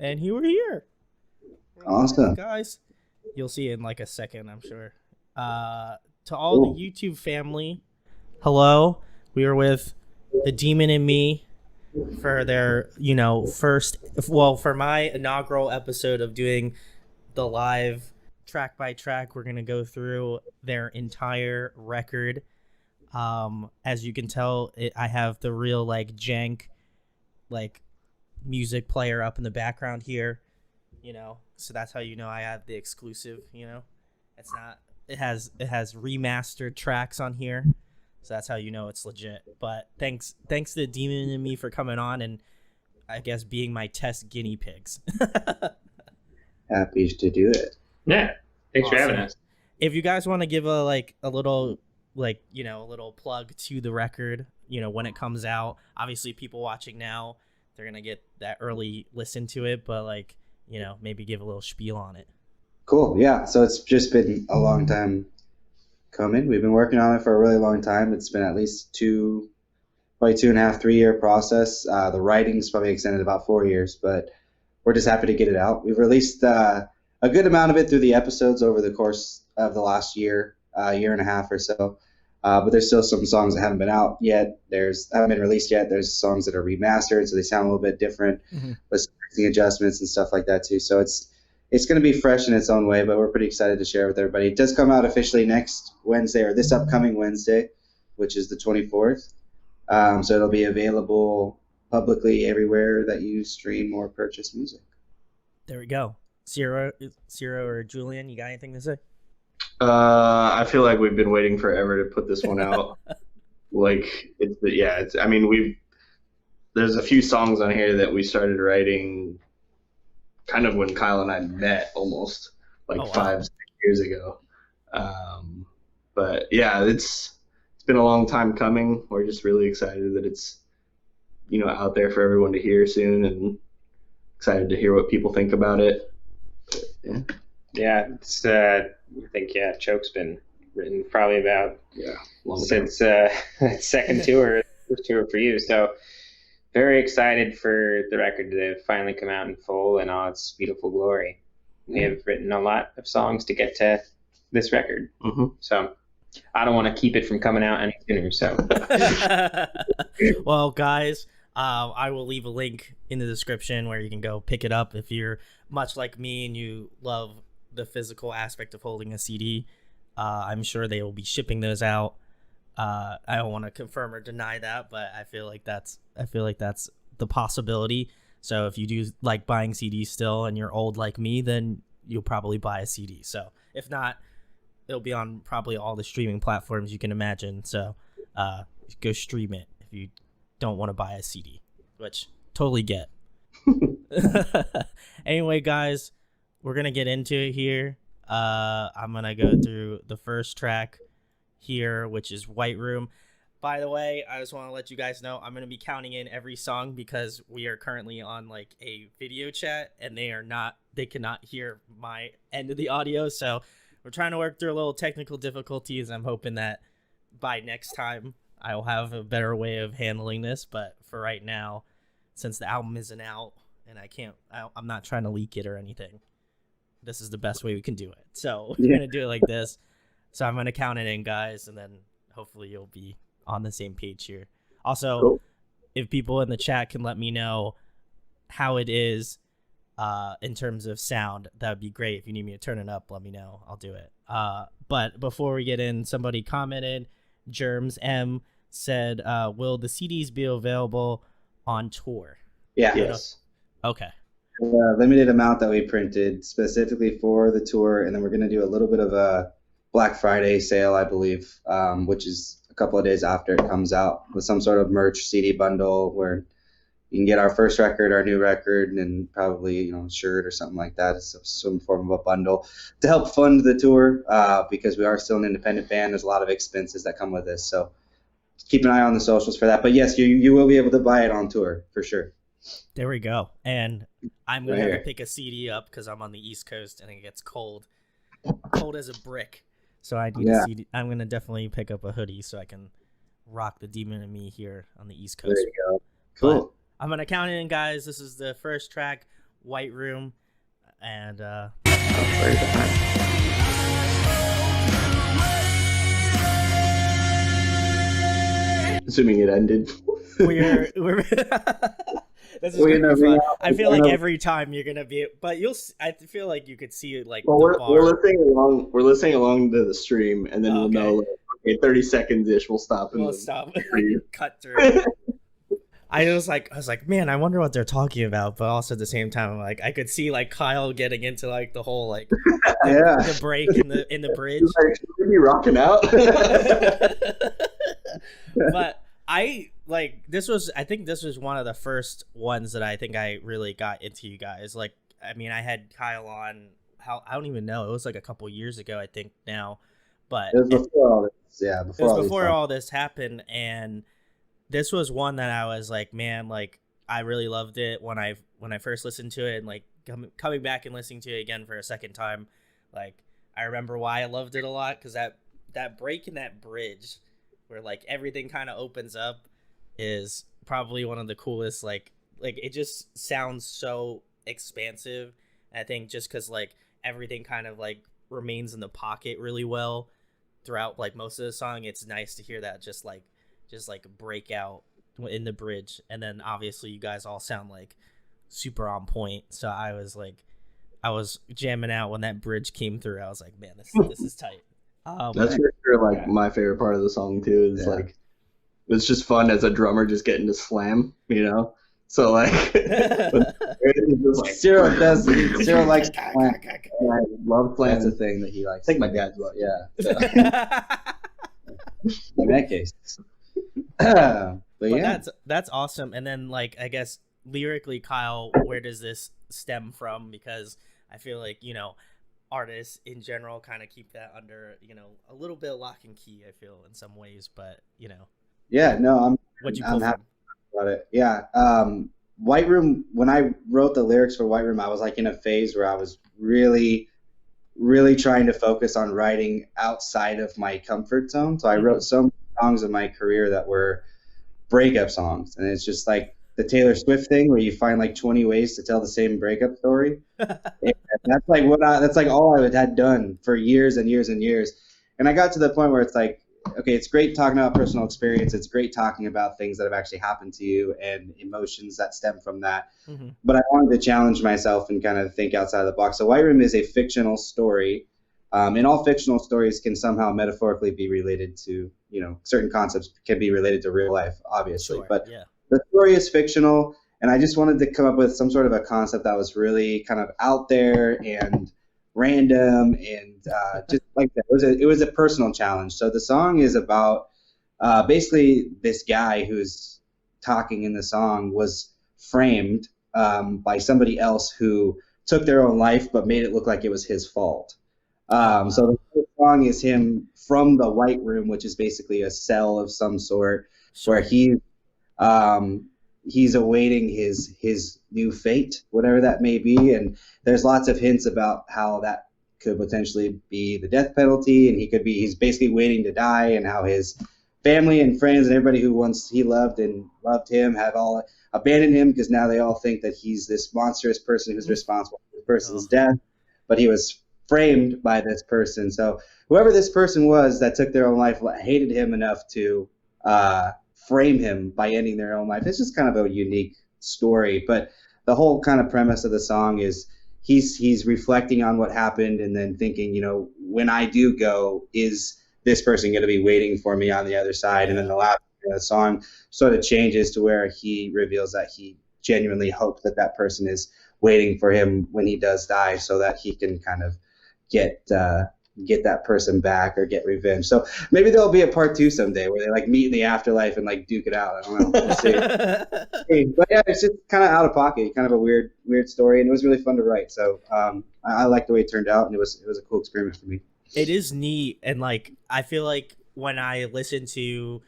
And we're here. Awesome. Guys. You'll see it in like a second, I'm sure. To all the YouTube family, hello. We are with the Demon and Me for their, for my inaugural episode of doing the live track by track. We're going to go through their entire record. As you can tell, I have the real jank music player up in the background here, so that's how I have the exclusive. It's not, it has remastered tracks on here, so that's how it's legit. But thanks to Demon and Me for coming on and I guess being my test guinea pigs. Happy to do it. Yeah, thanks for having us. If you guys want to give a little a little plug to the record, when it comes out, obviously people watching now, they're gonna get that early listen to it, but maybe give a little spiel on it. Cool. Yeah. So it's just been a long time coming. We've been working on it for a really long time. It's been at least probably 2.5, 3-year process. The writing's probably extended about 4 years, but we're just happy to get it out. We've released a good amount of it through the episodes over the course of the last year and a half or so. But there's still some songs that haven't been out yet. Haven't been released yet. There's songs that are remastered, so they sound a little bit different, with some adjustments and stuff like that too. So it's going to be fresh in its own way, but we're pretty excited to share it with everybody. It does come out officially next Wednesday, or this upcoming Wednesday, which is the 24th. So it'll be available publicly everywhere that you stream or purchase music. There we go. Ciro or Julian, you got anything to say? I feel like we've been waiting forever to put this one out. There's a few songs on here that we started writing kind of when Kyle and I met, almost 5-6 years ago. But yeah, it's been a long time coming. We're just really excited that it's out there for everyone to hear soon, and excited to hear what people think about it. But, yeah, it's I think Choke's been written probably about since second tour, first tour for you. So very excited for the record to finally come out in full in all its beautiful glory. We have written a lot of songs to get to this record, so I don't want to keep it from coming out any sooner. So, well, guys, I will leave a link in the description where you can go pick it up if you're much like me and you love the physical aspect of holding a CD. I'm sure they will be shipping those out. I don't want to confirm or deny that, but I feel like that's the possibility. So if you do like buying CDs still and you're old like me, then you'll probably buy a CD. So if not, it'll be on probably all the streaming platforms you can imagine. So go stream it if you don't want to buy a CD, which totally get. Anyway, guys, we're going to get into it here. I'm going to go through the first track here, which is White Room. By the way, I just want to let you guys know I'm going to be counting in every song because we are currently on a video chat and they cannot hear my end of the audio. So we're trying to work through a little technical difficulties. I'm hoping that by next time I'll have a better way of handling this. But for right now, since the album isn't out and I'm not trying to leak it or anything, this is the best way we can do it. So we're going to do it like this. So I'm going to count it in, guys, and then hopefully you'll be on the same page here. Also, if people in the chat can let me know how it is in terms of sound, that would be great. If you need me to turn it up, let me know. I'll do it. But before we get in, somebody commented, Germs M said, will the CDs be available on tour? Yeah. yes. Okay. Limited amount that we printed specifically for the tour, and then we're going to do a little bit of a Black Friday sale, I believe, which is a couple of days after it comes out, with some sort of merch CD bundle where you can get our first record, our new record, and probably a shirt or something like that. It's some form of a bundle to help fund the tour, because we are still an independent band. There's a lot of expenses that come with this, so keep an eye on the socials for that. But yes, you will be able to buy it on tour for sure. There we go. And I'm going to have to pick a CD up because I'm on the East Coast and it gets cold as a brick. So I need a CD. I'm going to definitely pick up a hoodie so I can rock the Demon and Me here on the East Coast. There you go. Cool. But I'm going to count it in, guys. This is the first track, White Room, and assuming it ended. we're this is gonna be fun. I feel like every time you're gonna be, but I feel like you could see it like. Well, we're listening along. We're listening along to the stream, and then we'll know. Like, okay, 30 seconds ish. We'll stop. We'll stop. Cut through. I was like, man, I wonder what they're talking about. But also at the same time, like, I could see like Kyle getting into like the whole like the break in the bridge. Like, should we be rocking out? But I think this was one of the first ones that I think I really got into you guys. Like, I mean, I had Kyle on. I don't even know. It was like a couple years ago, I think now. But it was before all this. Yeah, before all this happened, and this was one that I was like, man, like I really loved it when I first listened to it, and like coming back and listening to it again for a second time, like I remember why I loved it a lot, because that break in that bridge where like everything kind of opens up is probably one of the coolest. Like it just sounds so expansive. And I think just because like everything kind of like remains in the pocket really well throughout like most of the song, it's nice to hear that just break out in the bridge. And then obviously you guys all sound like super on point, so I was jamming out when that bridge came through. I was like, man, this is tight. That's for sure like my favorite part of the song too, is like it's just fun as a drummer just getting to slam, you know. So like, Cyril likes plant. I love plants. That's a thing that he likes. I think my dad's love. Yeah. So. In that case. But that's awesome. And then like, I guess lyrically, Kyle, where does this stem from? Because I feel like, you know, artists in general kind of keep that under, you know, a little bit of lock and key, I feel, in some ways, but you know. Yeah, no, I'm happy about it. Yeah. White Room, when I wrote the lyrics for White Room, I was like in a phase where I was really, really trying to focus on writing outside of my comfort zone. So I wrote so many songs in my career that were breakup songs. And it's just like the Taylor Swift thing where you find like 20 ways to tell the same breakup story. And that's like that's like all I had done for years and years and years. And I got to the point where it's like, okay, it's great talking about personal experience. It's great talking about things that have actually happened to you and emotions that stem from that. Mm-hmm. But I wanted to challenge myself and kind of think outside of the box. So White Room is a fictional story. And all fictional stories can somehow metaphorically be related to, you know, certain concepts can be related to real life, obviously. Sure, but the story is fictional. And I just wanted to come up with some sort of a concept that was really kind of out there and random and just like that. It was a personal challenge. So the song is about basically this guy who's talking in the song was framed by somebody else who took their own life but made it look like it was his fault. So the whole song is him from the White Room, which is basically a cell of some sort, where he's awaiting his new fate, whatever that may be. And there's lots of hints about how that could potentially be the death penalty, and he's basically waiting to die, and how his family and friends and everybody who once he loved him have all abandoned him, because now they all think that he's this monstrous person who's responsible for the person's death, but he was framed by this person. So whoever this person was that took their own life hated him enough to frame him by ending their own life. It's just kind of a unique story, but the whole kind of premise of the song is he's reflecting on what happened and then thinking, you know, when I do go, is this person going to be waiting for me on the other side? And then the last song sort of changes to where he reveals that he genuinely hopes that person is waiting for him when he does die, so that he can kind of get that person back or get revenge. So maybe there'll be a part 2 someday where they like meet in the afterlife and like duke it out. I don't know. We'll see. But yeah, it's just kind of out of pocket, kind of a weird story, and it was really fun to write. So I like the way it turned out, and it was a cool experiment for me. It is neat, and like I feel like when I listen to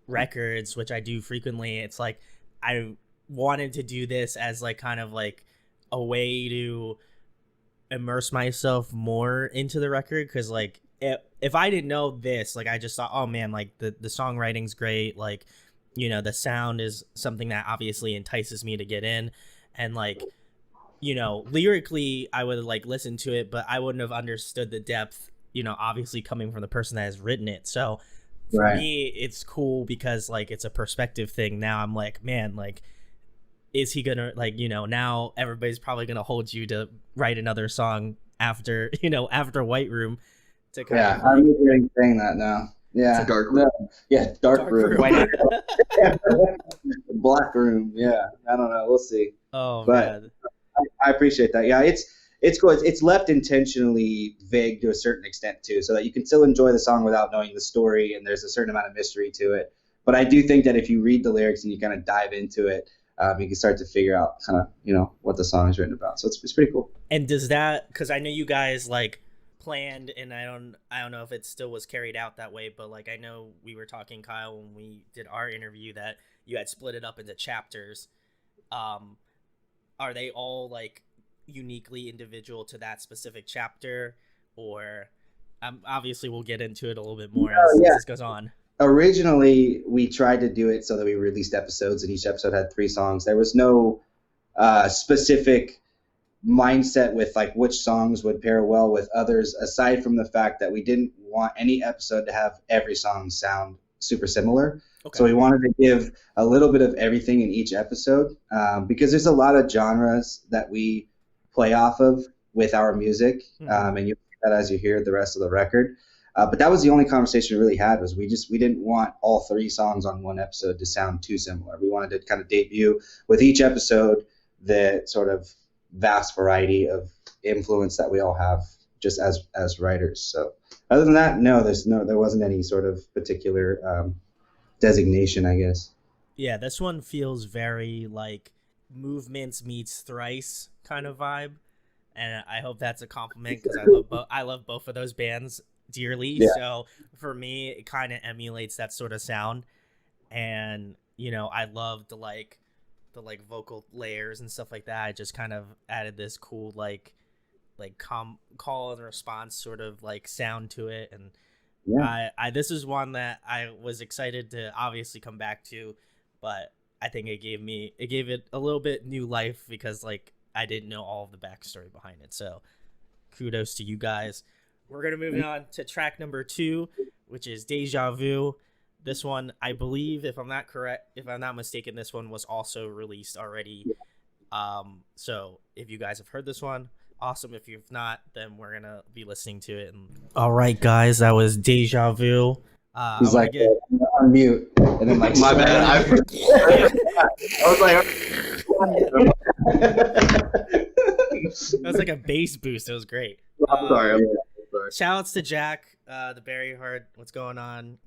records, which I do frequently, it's like I wanted to do this as like kind of like a way to immerse myself more into the record, because like if I didn't know this, like I just thought, oh man, like the songwriting's great, like, you know, the sound is something that obviously entices me to get in, and like you know, lyrically I would like listen to it, but I wouldn't have understood the depth, you know, obviously coming from the person that has written it. So for me, it's cool because like it's a perspective thing. Now I'm like, man, like, is he gonna, like, you know, now everybody's probably gonna hold you to write another song after, you know, after White Room to kind of, I'm regretting saying that now. Yeah, Dark Room. Yeah, Dark Room. White Black Room. Yeah, I don't know. We'll see. Oh, but man. I appreciate that. Yeah, it's cool. It's left intentionally vague to a certain extent too, so that you can still enjoy the song without knowing the story, and there's a certain amount of mystery to it. But I do think that if you read the lyrics and you kind of dive into it, you can start to figure out kind of, you know, what the song is written about. So it's pretty cool. And does that, because I know you guys like planned, and I don't know if it still was carried out that way, but like I know we were talking, Kyle, when we did our interview, that you had split it up into chapters. Are they all like uniquely individual to that specific chapter, or obviously we'll get into it a little bit more as this goes on? Originally, we tried to do it so that we released episodes, and each episode had 3 songs. There was no specific mindset with like which songs would pair well with others, aside from the fact that we didn't want any episode to have every song sound super similar. Okay. So we wanted to give a little bit of everything in each episode, because there's a lot of genres that we play off of with our music, and you see that as you hear the rest of the record. But that was the only conversation we really had, was we didn't want all 3 songs on one episode to sound too similar. We wanted to kind of debut with each episode the sort of vast variety of influence that we all have just as writers. So other than that, there wasn't any sort of particular designation, I guess. Yeah, this one feels very like Movements meets Thrice kind of vibe, and I hope that's a compliment because I love both of those bands dearly. Yeah. So for me, it kind of emulates that sort of sound, and you know, I love the vocal layers and stuff like that. I just kind of added this cool like call and response sort of like sound to it, and yeah. I this is one that I was excited to obviously come back to, but I think it gave it a little bit new life because like I didn't know all of the backstory behind it. So kudos to you guys. We're gonna move on to track number 2, which is Deja Vu. This one, I believe, if I'm not mistaken, this one was also released already. So if you guys have heard this one, awesome. If you've not, then we're gonna be listening to it. All right, guys, that was Deja Vu. He's like, on mute, and then like, my bad. I was like, that was like a bass boost. It was great. I'm sorry. Shout outs to Jack, the Berry Heart. What's going on?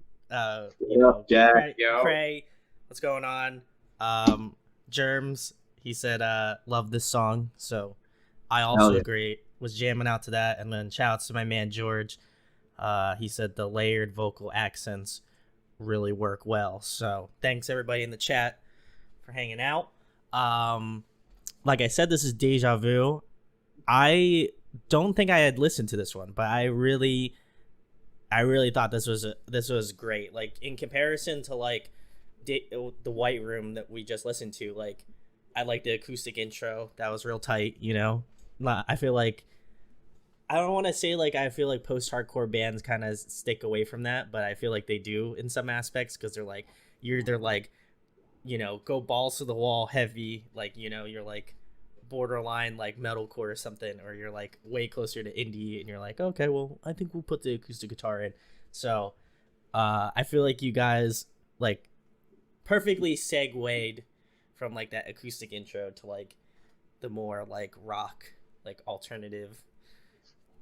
Jack, Cray, what's going on? Germs, he said, love this song. So I also agree. Was jamming out to that. And then shout outs to my man George. He said the layered vocal accents really work well. So thanks everybody in the chat for hanging out. Like I said, this is Deja Vu. I don't think I had listened to this one, but I really thought this was great. Like in comparison to like the White Room that we just listened to, like I like the acoustic intro. That was real tight, you know. I feel like I don't want to say like I feel like post-hardcore bands kind of stick away from that, but I feel like they do in some aspects because they're like they're like, you know, go balls to the wall heavy, like, you know, you're like borderline like metalcore or something, or you're like way closer to indie and you're like, okay, well, I think we'll put the acoustic guitar in. So I feel like you guys like perfectly segued from like that acoustic intro to like the more like rock, like alternative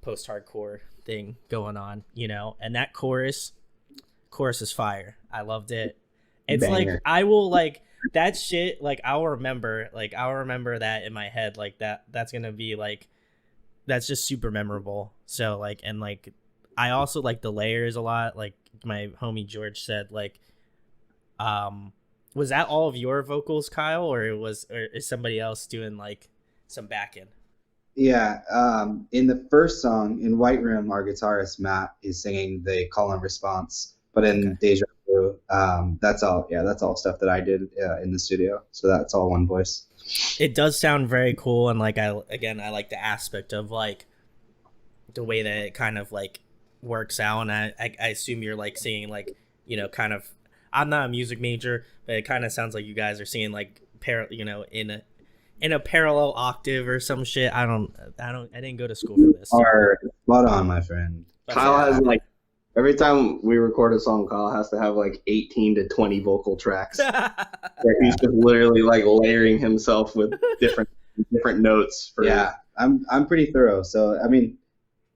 post-hardcore thing going on, you know. And that chorus is fire. I loved it. It's banger. Like I will like that shit, like I'll remember that in my head, like that's gonna be like, that's just super memorable. So like, and like I also like the layers a lot. Like my homie George said, like was that all of your vocals, Kyle, or is somebody else doing like some backing? Yeah, in the first song in White Room, our guitarist Matt is singing the call and response, but in Deja Vu, That's all. Yeah, that's all stuff that I did in the studio. So that's all one voice. It does sound very cool, and like I like the aspect of like the way that it kind of like works out, and I assume you're like seeing like, you know, kind of, I'm not a music major, but it kind of sounds like you guys are seeing like in a parallel octave or some shit. I didn't go to school for this. Are spot on, my friend. Kyle has like, every time we record a song, Kyle has to have like 18 to 20 vocal tracks. Where he's just literally like layering himself with different notes. Yeah, I'm pretty thorough. So I mean,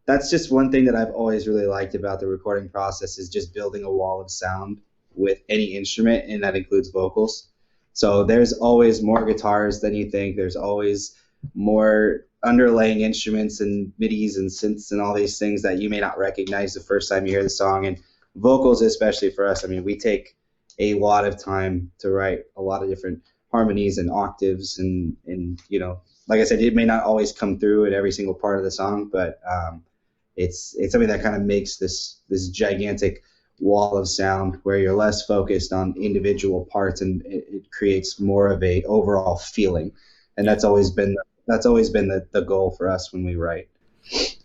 that's just one thing that I've always really liked about the recording process, is just building a wall of sound with any instrument, and that includes vocals. So there's always more guitars than you think. There's always more underlaying instruments and midis and synths and all these things that you may not recognize the first time you hear the song. And vocals, especially for us, I mean, we take a lot of time to write a lot of different harmonies and octaves, and you know, like I said, it may not always come through at every single part of the song, but it's something that kind of makes this gigantic wall of sound where you're less focused on individual parts, and it creates more of a overall feeling. And that's always been the goal for us when we write.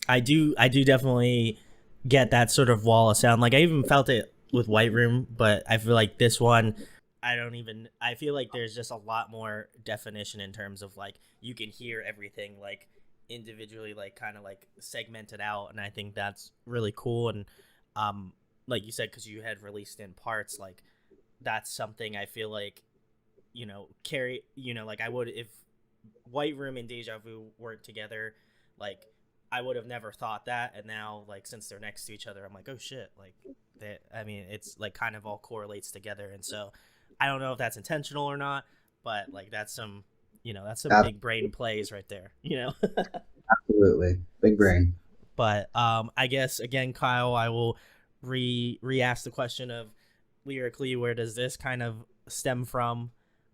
I do definitely get that sort of wall of sound. Like I even felt it with White Room, but I feel like this one, I feel like there's just a lot more definition in terms of like you can hear everything like individually, like kind of like segmented out, and I think that's really cool. And like you said, because you had released in parts, like that's something I feel like, you know, like I would, if White Room and Deja Vu weren't together, like I would have never thought that. And now, like, since they're next to each other, I'm like, oh shit, like that. I mean, it's like kind of all correlates together. And so I don't know if that's intentional or not, but like that's some big brain plays right there, you know. Absolutely, big brain. But I guess again, Kyle, I will re-ask the question of lyrically, where does this kind of stem from,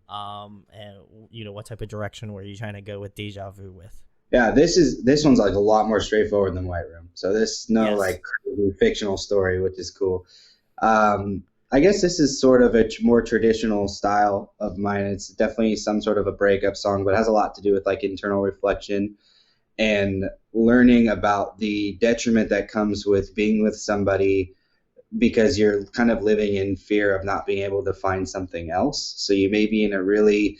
and you know, what type of direction were you trying to go with Deja Vu with? Yeah, this one's like a lot more straightforward than White Room. So this like fictional story, which is cool. I guess this is sort of a more traditional style of mine. It's definitely some sort of a breakup song, but it has a lot to do with like internal reflection and learning about the detriment that comes with being with somebody because you're kind of living in fear of not being able to find something else. So you may be in a really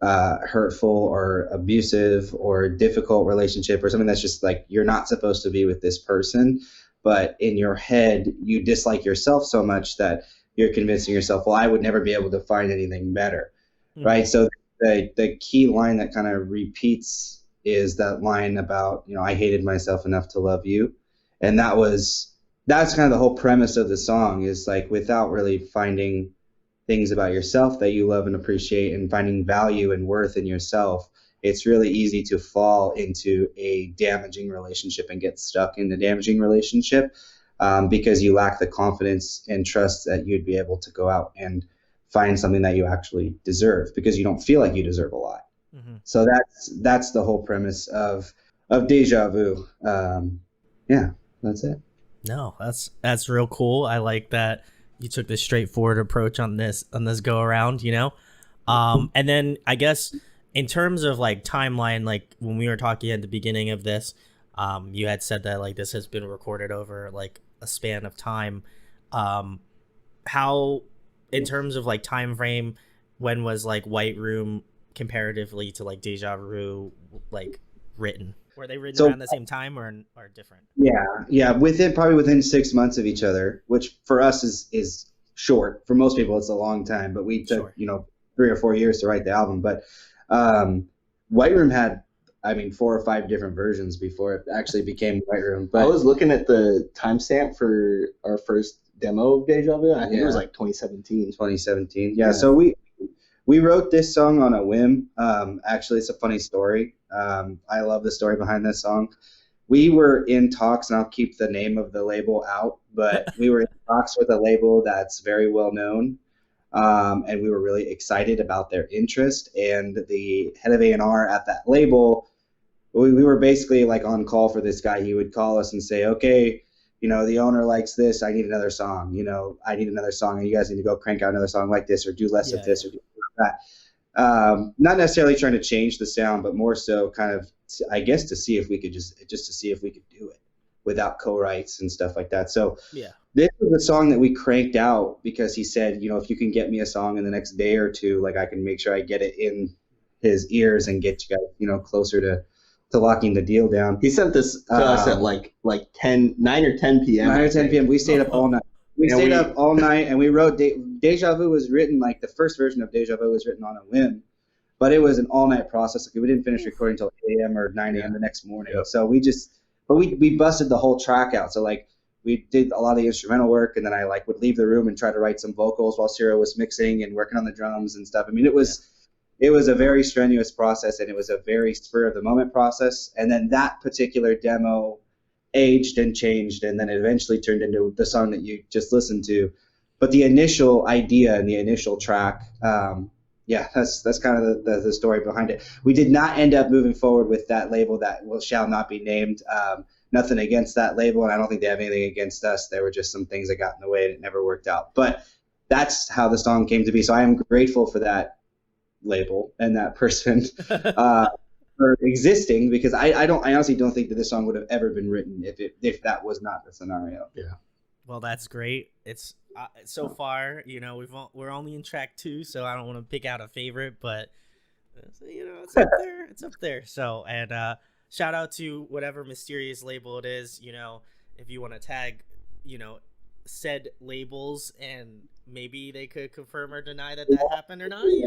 hurtful or abusive or difficult relationship, or something that's just like you're not supposed to be with this person, but in your head you dislike yourself so much that you're convincing yourself, well, I would never be able to find anything better. Right? So the key line that kind of repeats is that line about, you know, I hated myself enough to love you. And that's kind of the whole premise of the song, is like, without really finding things about yourself that you love and appreciate and finding value and worth in yourself, it's really easy to fall into a damaging relationship and get stuck in a damaging relationship because you lack the confidence and trust that you'd be able to go out and find something that you actually deserve, because you don't feel like you deserve a lot. Mm-hmm. So that's the whole premise of Deja Vu. Yeah, that's it. No, that's real cool. I like that you took this straightforward approach on this go around, you know. And then I guess in terms of like timeline, like when we were talking at the beginning of this, you had said that like this has been recorded over like a span of time. How, in terms of like time frame, when was like White Room comparatively to like Deja Vu like written? Were they written around the same time or different? Yeah, probably within 6 months of each other, which for us is short. For most people, it's a long time, but we took 3 or 4 years to write the album. But White Room had, 4 or 5 different versions before it actually became White Room. But I was looking at the timestamp for our first demo of Deja Vu. I think it was like 2017. 2017. Yeah. So we wrote this song on a whim. Actually, it's a funny story. I love the story behind this song. We were in talks, and I'll keep the name of the label out, but we were in talks with a label that's very well known, and we were really excited about their interest. And the head of A&R at that label, we were basically like on call for this guy. He would call us and say, okay, the owner likes this, I need another song. I need another song, and you guys need to go crank out another song like this, or do less of this, or do that. Not necessarily trying to change the sound, but more so kind of, I guess, to see if we could just to see if we could do it without co-writes and stuff like that. So this was a song that we cranked out because he said, if you can get me a song in the next day or two, like I can make sure I get it in his ears and get you guys, closer to locking the deal down. He sent this to us at like 9 or 10 p.m. 9 or 10 p.m. We stayed up all night. We stayed up all night, and we wrote Deja Vu was written, like the first version of Deja Vu was written on a whim, but it was an all-night process. We didn't finish recording until 8 a.m. or 9 a.m. the next morning. Yep. So we busted the whole track out. So like we did a lot of the instrumental work, and then I like would leave the room and try to write some vocals while Cyril was mixing and working on the drums and stuff. I mean, it was a very strenuous process, and it was a very spur of the moment process. And then that particular demo aged and changed, and then it eventually turned into the song that you just listened to. But the initial idea and the initial track, that's kind of the story behind it. We did not end up moving forward with that label that shall not be named. Nothing against that label, and I don't think they have anything against us. There were just some things that got in the way, and it never worked out. But that's how the song came to be. So I am grateful for that label and that person for existing, because I honestly don't think that this song would have ever been written if that was not the scenario. Yeah. Well, that's great. It's so far, we're only in track 2, so I don't want to pick out a favorite, but it's up there. It's up there. So, and shout out to whatever mysterious label it is. If you want to tag, said labels, and maybe they could confirm or deny that happened or not. I'm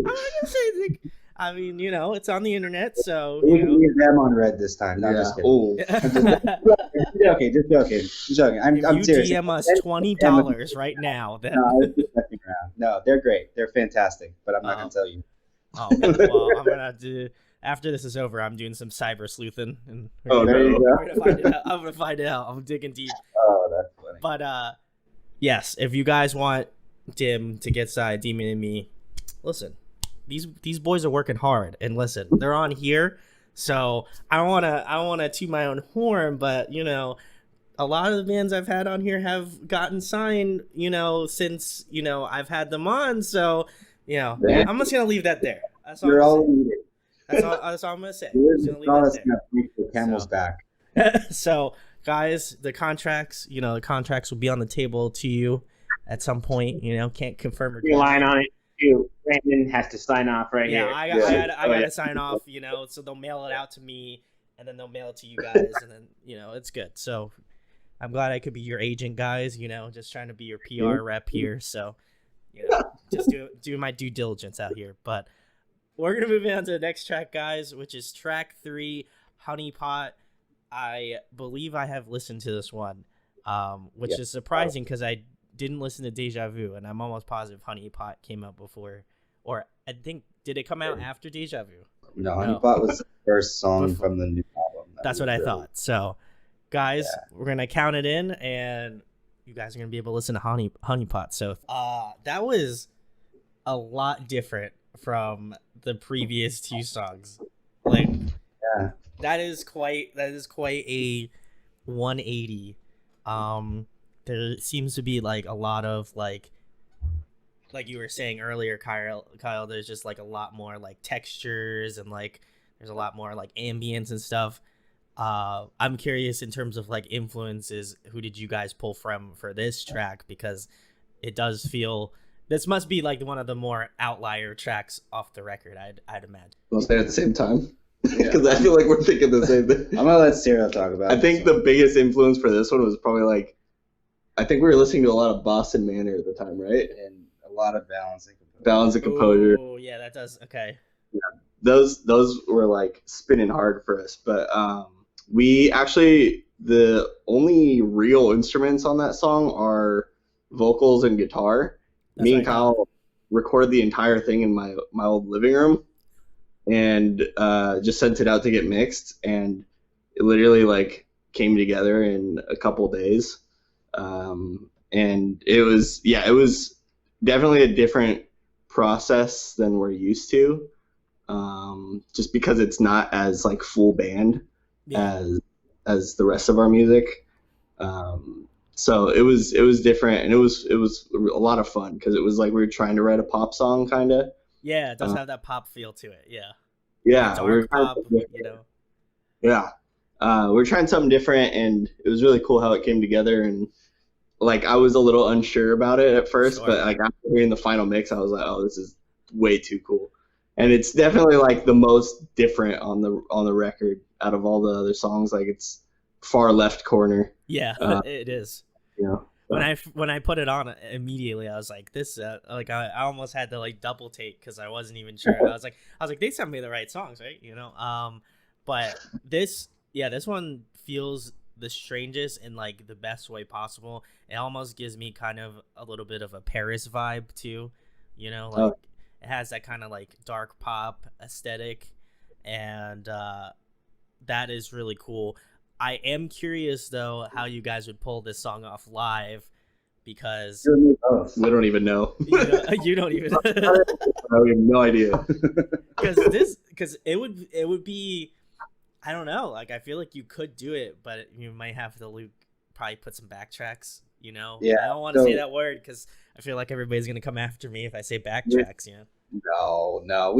not gonna say anything. I mean, it's on the internet, so we can leave them on red this time. No, just kidding. Oh, just joking. I'm serious. DM us $20 right now. Then. No, I was just messing around. No, they're great. They're fantastic, but I'm not gonna tell you. Oh well, I'm gonna have to. After this is over, I'm doing some cyber sleuthing, and there you go. I'm gonna find it out. I'm digging deep. Oh, that's funny. But yes, if you guys want Dim to get side Demon and me, listen. These boys are working hard, and listen, they're on here. So I don't wanna toot my own horn, but a lot of the bands I've had on here have gotten signed, since I've had them on. So I'm just gonna leave that there. That's all. You're all needed. That's all I'm gonna say. The camel's back. So, guys, the contracts will be on the table to you at some point. Can't confirm or deny. Line on it too. Brandon has to sign off right here. I gotta sign off. So they'll mail it out to me, and then they'll mail it to you guys, and then it's good. So I'm glad I could be your agent, guys. Just trying to be your PR rep here. So just do my due diligence out here, but. We're going to move on to the next track, guys, which is track 3, Honey Pot. I believe I have listened to this one, which is surprising because I didn't listen to Deja Vu, and I'm almost positive Honey Pot came out before. Or I think, did it come out after Deja Vu? No, Honey Pot was the first song from the new album. That's what I thought. So, guys, we're going to count it in, and you guys are going to be able to listen to Honey Pot. So, that was a lot different from the previous 2 songs. Like that is quite a 180. There seems to be like a lot of like you were saying earlier, Kyle, there's just like a lot more like textures, and like there's a lot more like ambience and stuff. I'm curious in terms of like influences, who did you guys pull from for this track, because it does feel this must be like one of the more outlier tracks off the record, I'd imagine. We'll say it at the same time, because I feel like we're thinking the same thing. I'm gonna let Cyril talk about it. I think the biggest influence for this one was probably like, I think we were listening to a lot of Boston Manor at the time, right? And a lot of balance and composure. Oh yeah, that does. Okay. Yeah, those were like spinning hard for us, but we actually, the only real instruments on that song are vocals and guitar. Me and Kyle recorded the entire thing in my old living room, and just sent it out to get mixed, and it literally like came together in a couple days, and it was definitely a different process than we're used to, just because it's not as like full band as the rest of our music. So it was different, and it was a lot of fun because it was like we were trying to write a pop song, kind of. Yeah, it does have that pop feel to it. Yeah. Yeah, we were pop, you know. Yeah, we were trying something different, and it was really cool how it came together. And like I was a little unsure about it at first, Sure. but like after hearing the final mix, I was like, oh, this is way too cool. And it's definitely like the most different on the record out of all the other songs. Like it's far left corner. Yeah, it is. You know, when I put it on immediately, I was like, this like I almost had to like double take because I wasn't even sure. I was like they sent me the right songs, right? You know. But this one feels the strangest in like the best way possible. It almost gives me kind of a little bit of a Paris vibe too. You know, like it has that kind of like dark pop aesthetic, and that is really cool. I am curious though how you guys would pull this song off live, because we don't even know. You don't even. I have no idea. Because it would be, I don't know. Like I feel like you could do it, but you might have to probably put some backtracks. You know. Yeah. I don't want to say that word because I feel like everybody's gonna come after me if I say backtracks. You know. No.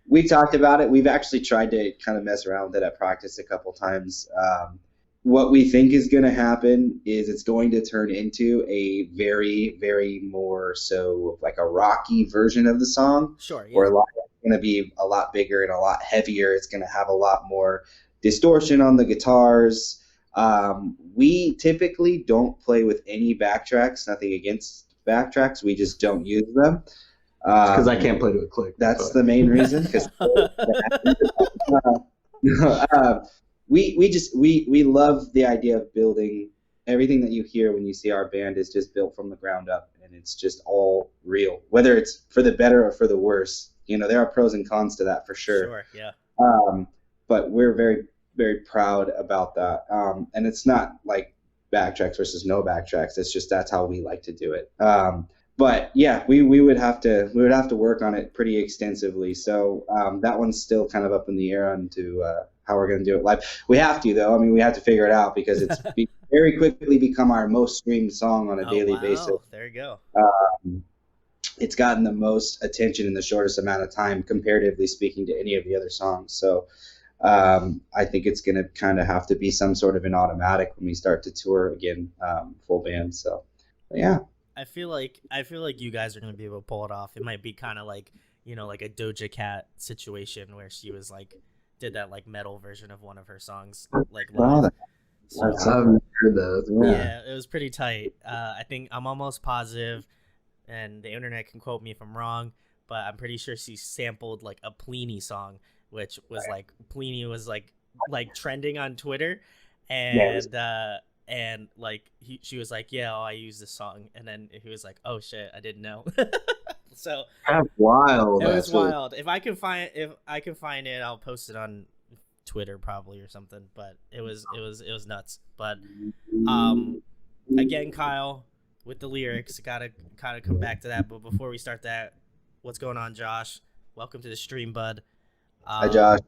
We talked about it. We've actually tried to kind of mess around with it at practice a couple times. What we think is going to happen is it's going to turn into a very, very more so like a rocky version of the song. Sure. Yeah. Where it's going to be a lot bigger and a lot heavier. It's going to have a lot more distortion on the guitars. We typically don't play with any backtracks. Nothing against backtracks. We just don't use them. Because I can't play to a click. That's the main reason. Because we love the idea of building everything that you hear when you see our band is just built from the ground up, and it's just all real, whether it's for the better or for the worse. You know, there are pros and cons to that for sure. Sure. Yeah. But we're very, very proud about that. And it's not like backtracks versus no backtracks. It's just that's how we like to do it. But yeah, we would have to work on it pretty extensively. So that one's still kind of up in the air onto how we're going to do it live. We have to though. I mean, we have to figure it out because it's very quickly become our most streamed song on a daily basis. There you go. It's gotten the most attention in the shortest amount of time, comparatively speaking, to any of the other songs. So I think it's going to kind of have to be some sort of an automatic when we start to tour again, full band. So yeah. I feel like you guys are gonna be able to pull it off. It might be kind of like, you know, like a Doja Cat situation where she was like did that like metal version of one of her songs like live. I haven't heard those. Yeah, it was pretty tight. I think I'm almost positive, and the internet can quote me if I'm wrong, but I'm pretty sure she sampled like a Pliny song, which was like Pliny was like trending on Twitter, and and like she was like, yeah, I use this song, and then he was like, oh shit, I didn't know. So that's wild. It was wild. If I can find it, I'll post it on Twitter probably or something. But it was nuts. But again, Kyle, with the lyrics, gotta kind of come back to that. But before we start that, what's going on, Josh? Welcome to the stream, bud. Hi, Josh.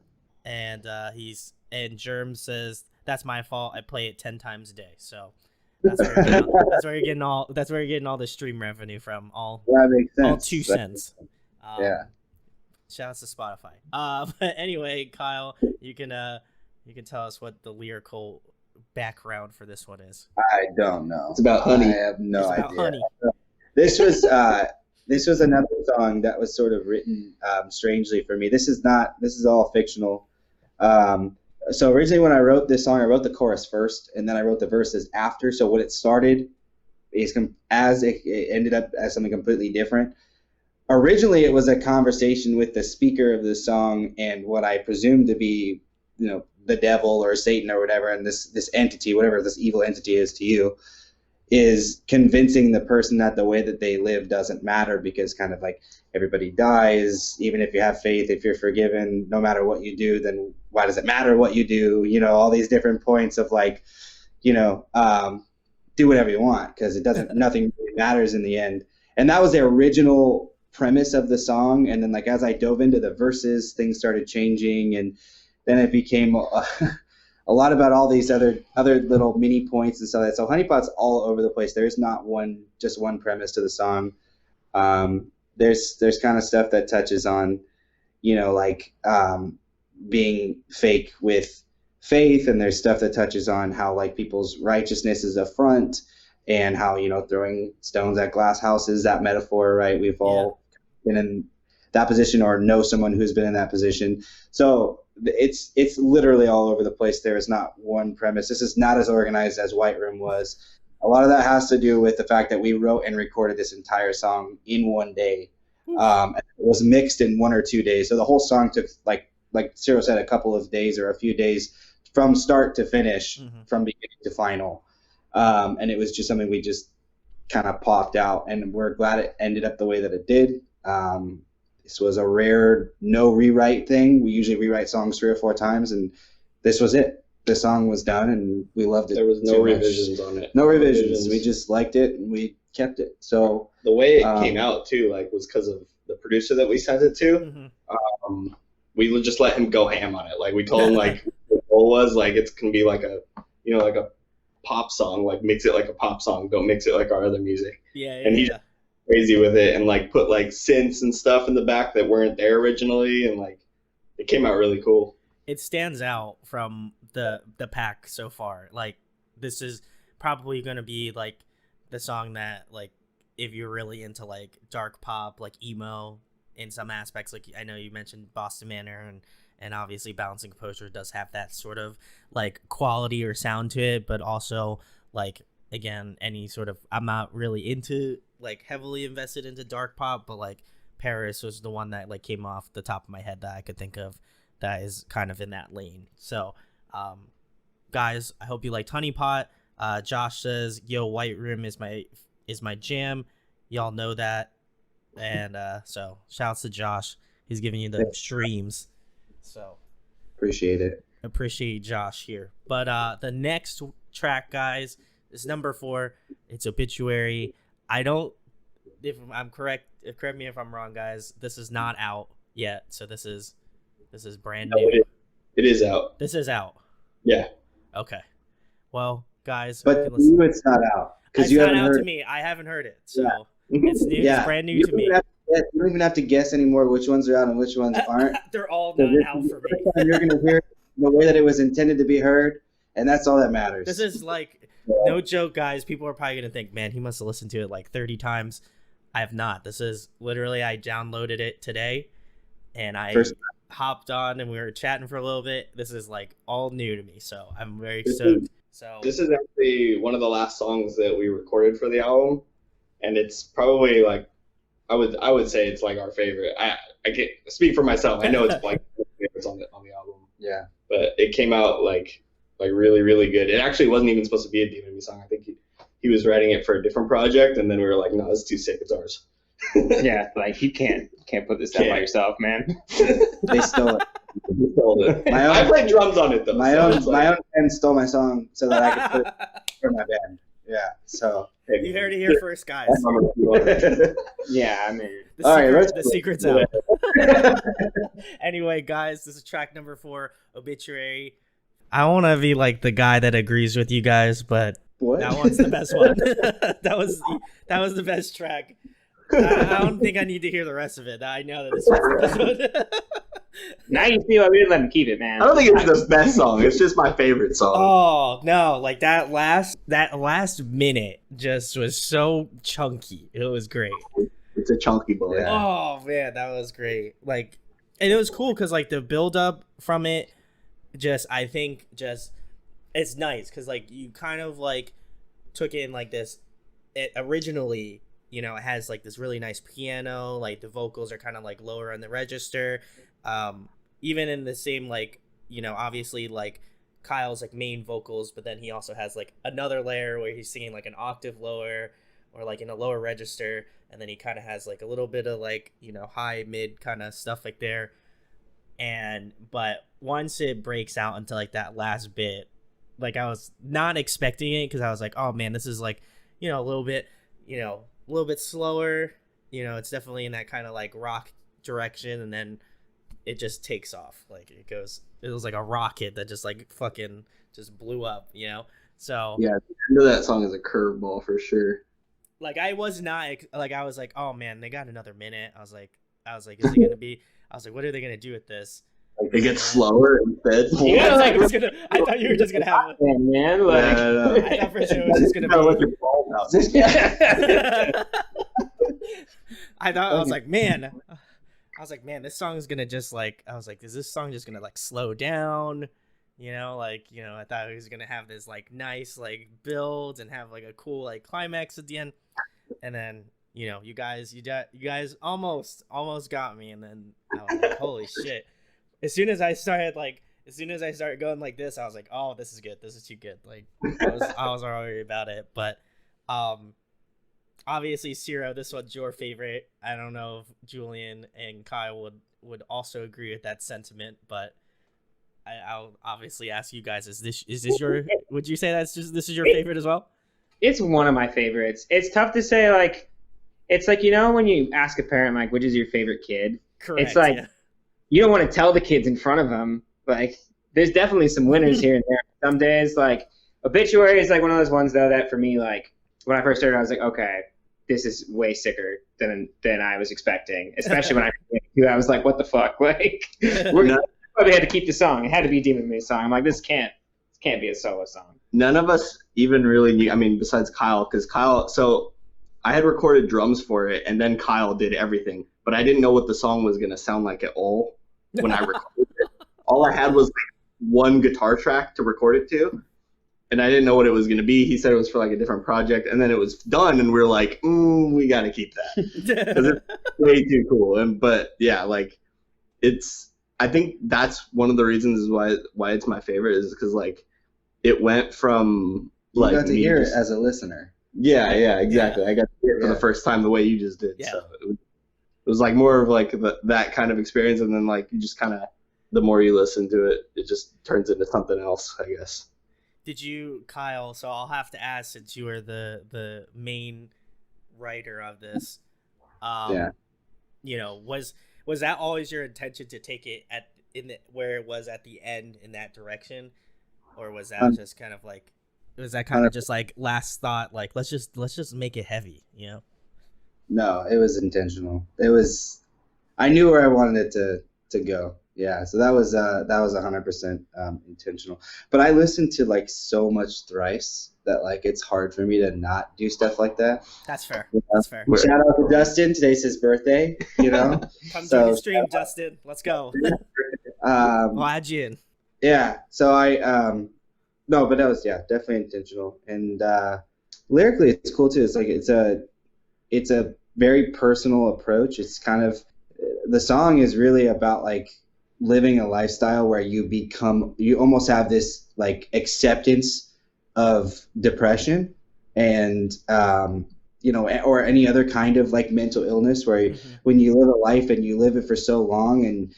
And Germ says, that's my fault. I play it 10 times a day. So that's where you're getting all the stream revenue from. That makes sense. All 2 cents. Yeah. Shout out to Spotify. But anyway, Kyle, you can tell us what the lyrical background for this one is. I don't know. It's about honey. I have no idea. Honey. This was another song that was sort of written strangely for me. This is all fictional. So originally when I wrote this song, I wrote the chorus first, and then I wrote the verses after. So what it started is as it ended up as something completely different. Originally, it was a conversation with the speaker of the song and what I presumed to be, you know, the devil or Satan or whatever, and this entity, whatever this evil entity is to you, is convincing the person that the way that they live doesn't matter, because kind of like everybody dies, even if you have faith, if you're forgiven, no matter what you do, then why does it matter what you do? You know, all these different points of like, you know, do whatever you want because it doesn't, nothing really matters in the end. And that was the original premise of the song. And then like as I dove into the verses, things started changing, and then it became a a lot about all these other little mini points and stuff like that. So Honeypot's all over the place. There's not just one premise to the song. There's kind of stuff that touches on, like being fake with faith, and there's stuff that touches on how like people's righteousness is a front, and how throwing stones at glass houses, that metaphor, right? We've all been in that position or know someone who's been in that position. So it's literally all over the place. There is not one premise. This is not as organized as White Room was. A lot of that has to do with the fact that we wrote and recorded this entire song in one day. And it was mixed in 1 or 2 days. So the whole song took, like Cyril said, a couple of days or a few days from start to finish, from beginning to final. And it was just something we just kind of popped out, and we're glad it ended up the way that it did. This was a rare no rewrite thing. We usually rewrite songs 3 or 4 times, and this was it. The song was done, and we loved it. There was no revisions on it. No revisions. We just liked it, and we kept it. So the way it came out too, like, was because of the producer that we sent it to. We just let him go ham on it. Like, we told him like the goal was like it's gonna be like a like a pop song. Like, mix it like a pop song. Don't mix it like our other music. And he's crazy with it, and like put like synths and stuff in the back that weren't there originally, and like it came out really cool. It stands out from the pack so far. Like, this is probably going to be like the song that, like, if you're really into like dark pop, like emo in some aspects, like I know you mentioned Boston Manor, and obviously Balancing Composure does have that sort of like quality or sound to it, but also like, again, any sort of, I'm not really into like heavily invested into dark pop, but like Paris was the one that like came off the top of my head that I could think of that is kind of in that lane. So guys, I hope you liked Honeypot. Josh says, yo, White Room is my jam. Y'all know that. And so shouts to Josh. He's giving you the streams. So appreciate Josh here. But the next track, guys, is number 4. It's Obituary. If I'm correct, correct me if I'm wrong, guys. This is not out yet, so this is brand new. It is out. This is out. Yeah. Okay. Well, guys, but you, it's not out because you haven't heard it. To me. I haven't heard it, so it's new. It's brand new to me. You don't even have to guess anymore which ones are out and which ones aren't. They're all not out for me. You're gonna hear it the way that it was intended to be heard, and that's all that matters. This is like, no joke, guys. People are probably gonna think, man, he must have listened to it like 30 times. I have not. This is literally, I downloaded it today, and I hopped on, and we were chatting for a little bit. This is like all new to me, so I'm very stoked. So this is actually one of the last songs that we recorded for the album, and it's probably like, I would say it's like our favorite. I can't speak for myself. I know it's like favorites on the album. Yeah. But it came out like really, really good. It actually wasn't even supposed to be a DMCA'd song. I think he was writing it for a different project, and then we were like, no, it's too sick. It's ours. Yeah, like you can't put this down by yourself, man. They stole it. I played drums on it though. My own band stole my song so that I could put it for my band. Yeah. So you heard it here first, guys. Yeah, I mean, the secret's out. Anyway, guys, this is track number 4, Obituary. I want to be like the guy that agrees with you guys, but that one's the best one. that was the best track. I don't think I need to hear the rest of it. I know that it's the best one. Now you see why we didn't let him keep it, man. I don't think it's the best song. It's just my favorite song. Oh no! Like that last minute just was so chunky. It was great. It's a chunky boy. Yeah. Oh man, that was great. Like, and it was cool because like the build up from it, I think it's nice because like you kind of like took in like this. It originally, it has like this really nice piano. Like the vocals are kind of like lower on the register. Even in the same, like, obviously like Kyle's like main vocals, but then he also has like another layer where he's singing like an octave lower or like in a lower register, and then he kind of has like a little bit of like high mid kind of stuff like there. But once it breaks out into like that last bit, like I was not expecting it because I was like, oh man, this is like a little bit slower. It's definitely in that kind of like rock direction, and then it just takes off. Like it was like a rocket that just like fucking just blew up, you know? So yeah, the end of that song is a curveball for sure. Like I was not like, I was like, oh man, they got another minute. I was like, is it gonna be? I was like, what are they gonna do with this? Like it gets slower instead. Yeah, I thought you were just gonna have. Man, like I thought for sure it was just gonna be. I thought I was like, man, this song is gonna just like. I was like, is this song just gonna like slow down? You know, I thought it was gonna have this like nice like build and have like a cool like climax at the end, and then you guys almost got me, and then I was like, holy shit! As soon as I started going like this, I was like, oh, this is good. This is too good. Like I was already about it, but obviously, Ciro, this one's your favorite. I don't know if Julian and Kyle would also agree with that sentiment, but I'll obviously ask you guys: is this your? Would you say this is your favorite as well? It's one of my favorites. It's tough to say. Like, it's like when you ask a parent like, "Which is your favorite kid?" Correct. It's like you don't want to tell the kids in front of them. Like, there's definitely some winners here and there. Some days, like Obituary is like one of those ones though that for me, like when I first started, I was like, okay, this is way sicker than I was expecting. Especially when I was like, what the fuck? Like, we had to keep the song. It had to be a Demon Maid song. I'm like, this can't be a solo song. None of us even really knew. I mean, besides Kyle, because Kyle. So I had recorded drums for it, and then Kyle did everything. But I didn't know what the song was gonna sound like at all when I recorded it. All I had was like one guitar track to record it to, and I didn't know what it was gonna be. He said it was for like a different project, and then it was done, and we were like, we gotta keep that because it's way too cool. But yeah, like it's. I think that's one of the reasons why it's my favorite is because like it went from like you got to hear it as a listener. Yeah, exactly. Yeah. I got to hear it for the first time the way you just did. Yeah. So it was like more of like that kind of experience, and then like you just kind of the more you listen to it, it just turns into something else, I guess. Did you, Kyle? So I'll have to ask since you are the main writer of this. Was that always your intention to take it where it was at the end in that direction, or was that just kind of like just like last thought, like let's just make it heavy, No, it was intentional. I knew where I wanted it to go. Yeah, so that was 100% intentional. But I listened to like so much Thrice that like it's hard for me to not do stuff like that. That's fair. That's fair. Shout out to Dustin. Today's his birthday. Come to the stream, Dustin. Let's go. We'll add you in. Yeah. So no, but that was definitely intentional. And lyrically, it's cool too. It's like it's a very personal approach. It's kind of the song is really about like living a lifestyle where you almost have this like acceptance of depression and or any other kind of like mental illness where when you live a life and you live it for so long and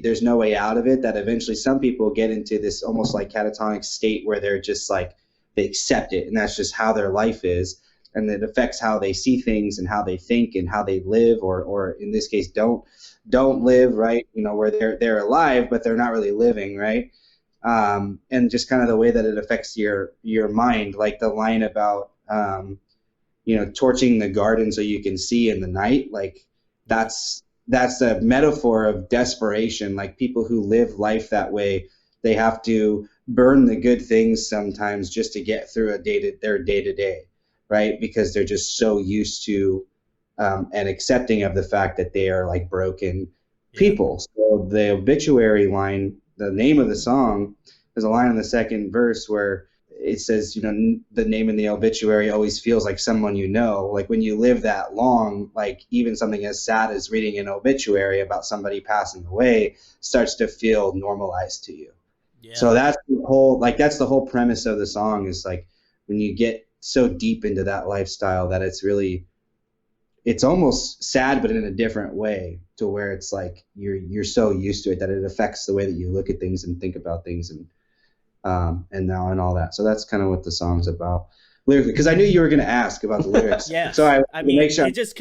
there's no way out of it, that eventually some people get into this almost like catatonic state where they're just like they accept it and that's just how their life is, and it affects how they see things and how they think and how they live, or in this case don't live, right? Where they're alive but they're not really living, right? And just kind of the way that it affects your mind, like the line about torching the garden so you can see in the night, like that's a metaphor of desperation. Like people who live life that way, they have to burn the good things sometimes just to get through their day-to-day, right? Because they're just so used to and accepting of the fact that they are like broken people. So the Obituary line, the name of the song, there's a line in the second verse where it says, the name in the obituary always feels like someone like when you live that long, like even something as sad as reading an obituary about somebody passing away starts to feel normalized to you. Yeah. So that's the whole premise of the song, is like when you get so deep into that lifestyle that it's almost sad, but in a different way, to where it's like you're so used to it that it affects the way that you look at things and think about things and all that. So that's kind of what the song's about lyrically, because I knew you were going to ask about the lyrics. Yeah. So I mean, make sure just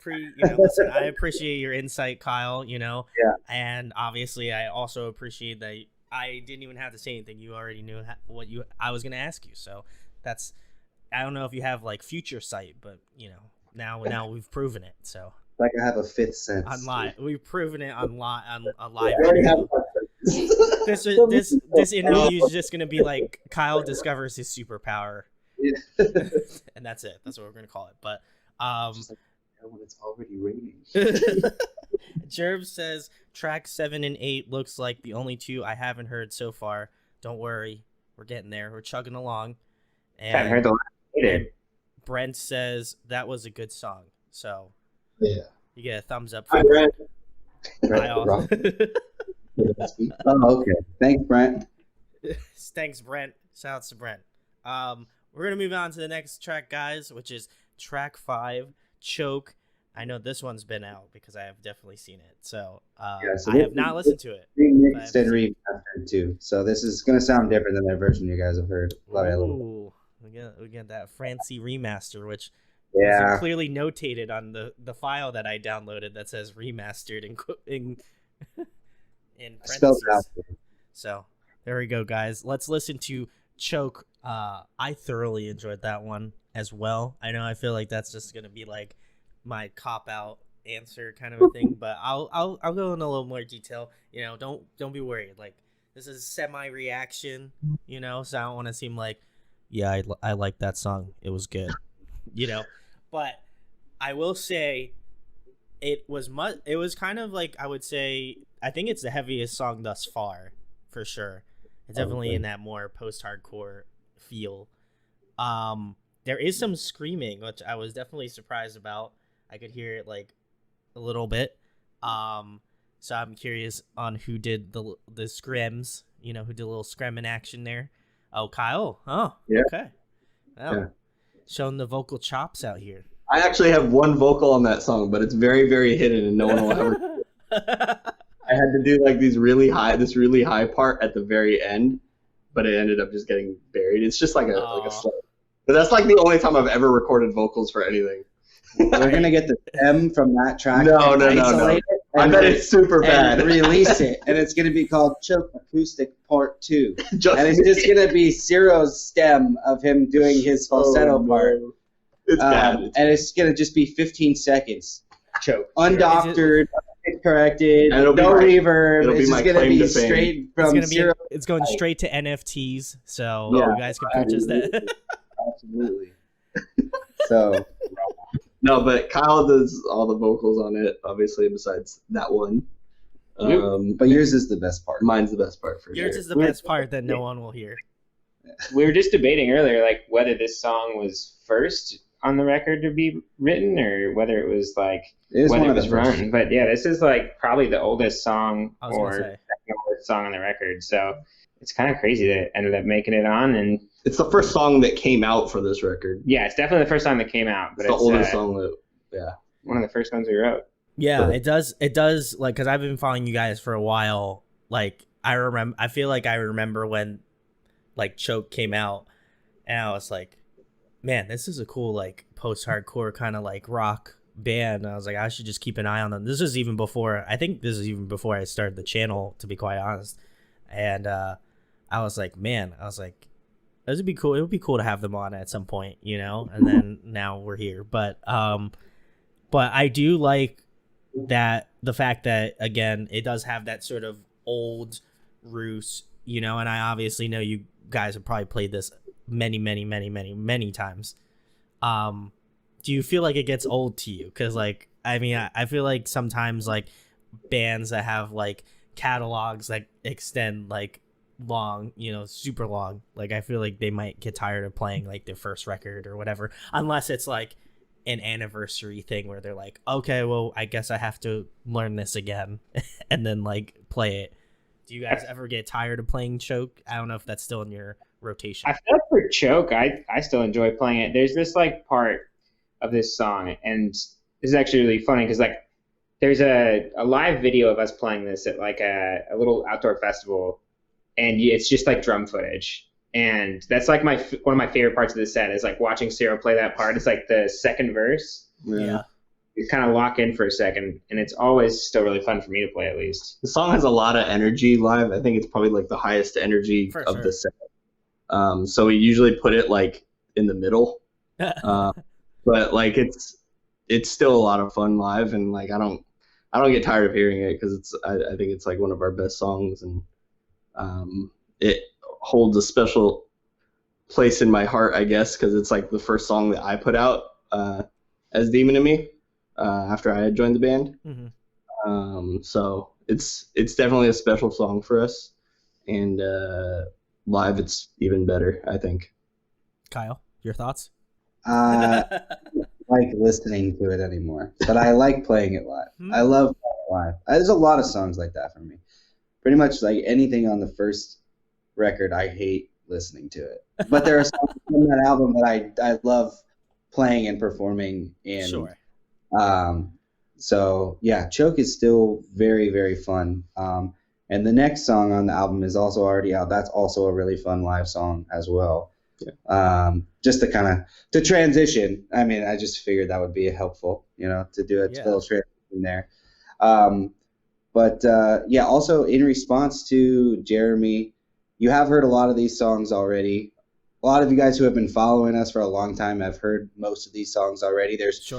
listen, I appreciate your insight, Kyle, Yeah. and obviously I also appreciate that I didn't even have to say anything. You already knew what I was going to ask you. So that's, I don't know if you have like future sight, but now we've proven it. So like I have a fifth sense. on live, we've proven it on a live I already video. have This interview is just going to be like Kyle discovers his superpower. And that's it. That's what we're going to call it. But Just like, when it's already raining. Jerb says track 7 and 8 looks like the only two I haven't heard so far. Don't worry, we're getting there. We're chugging along. And I haven't heard the last either. Brent says that was a good song. So Yeah. you get a thumbs up. Hi, For Brent. I also- Oh, okay. Thanks, Brent. Thanks, Brent. Shout outs to Brent. We're gonna move on to the next track, guys, which is track 5, Choke. I know this one's been out because I have definitely seen it. So, So I have not listened to it. Remixed and remastered too. So this is gonna sound different than the version you guys have heard. Ooh, we get that fancy remaster, which Yeah. was clearly notated on the file that I downloaded that says remastered in Spelled out. parentheses. So there we go, guys. Let's listen to Choke. I thoroughly enjoyed that one as well. I know I feel like that's just gonna be like my cop out answer kind of a thing, but I'll go in a little more detail. Don't be worried. Like, this is semi reaction, so I don't want to seem like, yeah, I like that song. It was good, But I will say, it was kind of like, I would say, I think it's the heaviest song thus far, for sure. It's definitely in that more post-hardcore feel. There is some screaming, which I was definitely surprised about. I could hear it like a little bit. So I'm curious on who did the scrims, who did a little screaming action there. Oh, Kyle. Oh, yeah. Okay. Well, yeah. Showing the vocal chops out here. I actually have one vocal on that song, but it's very, very hidden, and no one will ever. I had to do like this really high part at the very end, but it ended up just getting buried. It's just like a slow. But that's like the only time I've ever recorded vocals for anything. We're gonna get the stem from that track. No. I bet it's super bad. And release it, and it's gonna be called Choke Acoustic Part 2. And it's just gonna be Ciro's stem of him doing his falsetto part. It's bad. And it's gonna just be 15 seconds. Choke. Undoctored, corrected, no reverb. It's just gonna be straight from Ciro. It's going straight to NFTs, so Yeah, you guys can purchase that. Absolutely. So. No, but Kyle does all the vocals on it, obviously, besides that one. But yours is the best part. Mine's the best part for Yours is the best part that no one will hear. We were just debating earlier, like, whether this song was first on the record to be written or whether it was, like, whether it was run. But, yeah, this is, like, probably the oldest song or second oldest song on the record. So it's kind of crazy that it ended up making it on. And it's the first song that came out for this record. Yeah, it's definitely the first song that came out. But it's the oldest song that, yeah. One of the first ones we wrote. Yeah, it does, like, because I've been following you guys for a while. Like, I feel like I remember when, like, Choke came out, and I was like, man, this is a cool, like, post-hardcore kind of, like, rock band. And I was like, I should just keep an eye on them. This is even before I started the channel, to be quite honest. And I was like, it would be cool. It would be cool to have them on at some point, and then now we're here. But I do like that, the fact that, again, it does have that sort of old roots, and I obviously know you guys have probably played this many times. Do you feel like it gets old to you? Because, like, I mean, I feel like sometimes, like, bands that have, like, catalogs that extend, like, long, super long, like, I feel like they might get tired of playing, like, their first record or whatever, unless it's like an anniversary thing where they're like, okay, well, I guess I have to learn this again and then, like, play it. Do you guys ever get tired of playing Choke? I don't know if that's still in your rotation. I feel like for Choke, I still enjoy playing it. There's this, like, part of this song, and this is actually really funny because, like, there's a live video of us playing this at, like, a little outdoor festival, and it's just, like, drum footage. And that's, like, one of my favorite parts of the set is, like, watching Ciro play that part. It's, like, the second verse. Yeah. you kind of lock in for a second, and it's always still really fun for me to play, at least. The song has a lot of energy live. I think it's probably like the highest energy For of sure. the set. So we usually put it like in the middle, but like it's still a lot of fun live, and like I don't get tired of hearing it because I think it's like one of our best songs, and it holds a special place in my heart, I guess, because it's like the first song that I put out as Demon in Me after I had joined the band. Mm-hmm. So it's definitely a special song for us, and live it's even better, I think. Kyle, your thoughts? Like listening to it anymore, but I like playing it live. I love playing it live. There's a lot of songs like that for me. Pretty much like anything on the first record, I hate listening to it. But there are songs on that album that I love playing and performing. And Sure. So yeah, Choke is still very, very fun. And the next song on the album is also already out. That's also a really fun live song as well. Yeah. Just to transition. I mean, I just figured that would be helpful, to do a little transition there. But also in response to Jeremy, you have heard a lot of these songs already. A lot of you guys who have been following us for a long time have heard most of these songs already. There's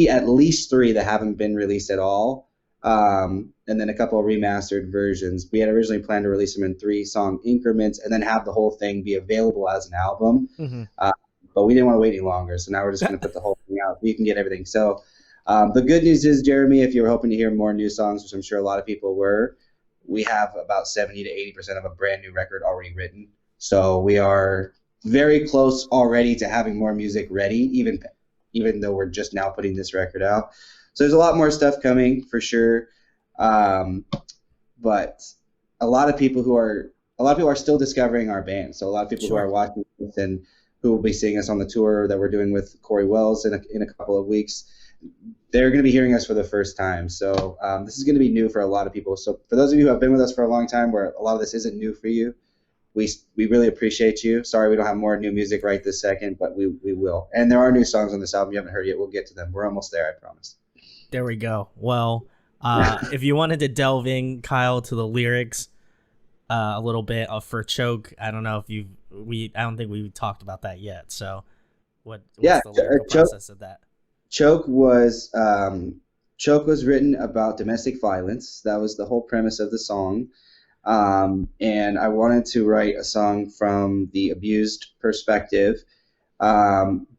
at least 3 that haven't been released at all. And then a couple of remastered versions. We had originally planned to release them in 3-song increments and then have the whole thing be available as an album. Mm-hmm. But we didn't want to wait any longer, so now we're just going to put the whole thing out so you can get everything. So the good news is, Jeremy, if you were hoping to hear more new songs, which I'm sure a lot of people were, we have about 70 to 80% of a brand new record already written. So we are very close already to having more music ready, even though we're just now putting this record out. So there's a lot more stuff coming for sure. But a lot of people are still discovering our band. So a lot of people who are watching this and who will be seeing us on the tour that we're doing with Corey Wells in a couple of weeks, they're going to be hearing us for the first time. So this is going to be new for a lot of people. So for those of you who have been with us for a long time, where a lot of this isn't new for you, we really appreciate you. Sorry we don't have more new music right this second, but we will. And there are new songs on this album you haven't heard yet. We'll get to them. We're almost there, I promise. There we go. Well, if you wanted to delve in, Kyle, to the lyrics a little bit for Choke, I don't know if I don't think we talked about that yet. So what's the lyrical process of that? Choke was written about domestic violence. That was the whole premise of the song. And I wanted to write a song from the abused perspective.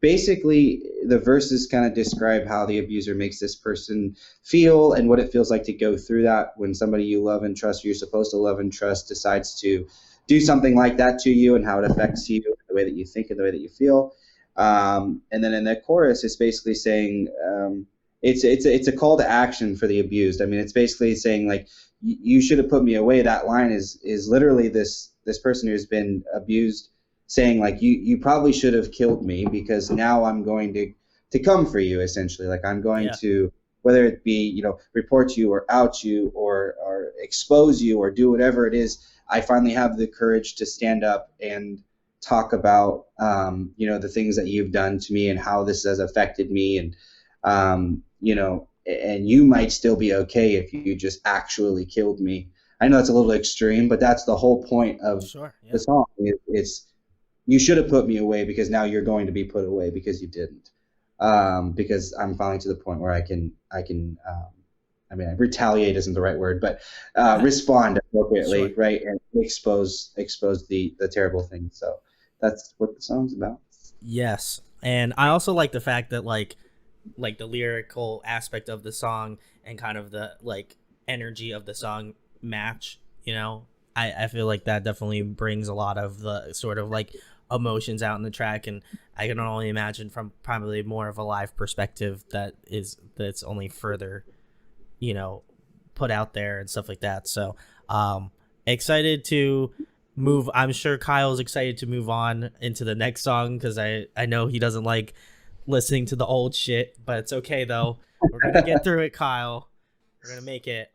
Basically, the verses kind of describe how the abuser makes this person feel and what it feels like to go through that when somebody you love and trust, you're supposed to love and trust, decides to do something like that to you and how it affects you, the way that you think and the way that you feel. And then in the chorus, it's basically saying it's a call to action for the abused. I mean, it's basically saying like, you should have put me away. That line is literally this person who's been abused saying like, you probably should have killed me because now I'm going to come for you, essentially. Like I'm going to, whether it be, report you or out you or expose you or do whatever it is, I finally have the courage to stand up and talk about, the things that you've done to me and how this has affected me. And, and you might still be okay if you just actually killed me. I know that's a little extreme, but that's the whole point of the song. It's you should have put me away because now you're going to be put away because you didn't. Because I'm finally to the point where I can retaliate isn't the right word, but respond appropriately, right, and expose the terrible things. So that's what the song's about. Yes, and I also like the fact that like the lyrical aspect of the song and kind of the like energy of the song match. I feel like that definitely brings a lot of the sort of like emotions out in the track, and I can only imagine from probably more of a live perspective that's only further put out there and stuff like that. So excited to move. I'm sure Kyle's excited to move on into the next song because I know he doesn't like listening to the old shit, but it's okay though. We're gonna get through it, Kyle. We're gonna make it.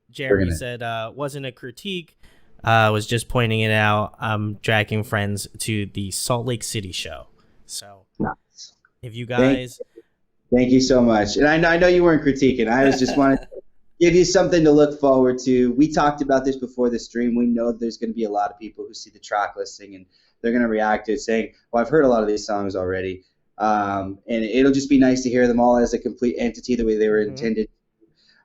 Jeremy said wasn't a critique, was just pointing it out. Dragging friends to the Salt Lake City show. So if you guys Thank you so much. And I know you weren't critiquing. I was just wanting to give you something to look forward to. We talked about this before the stream. We know there's going to be a lot of people who see the track listing and they're going to react to it saying, well, I've heard a lot of these songs already. And it'll just be nice to hear them all as a complete entity the way they were intended,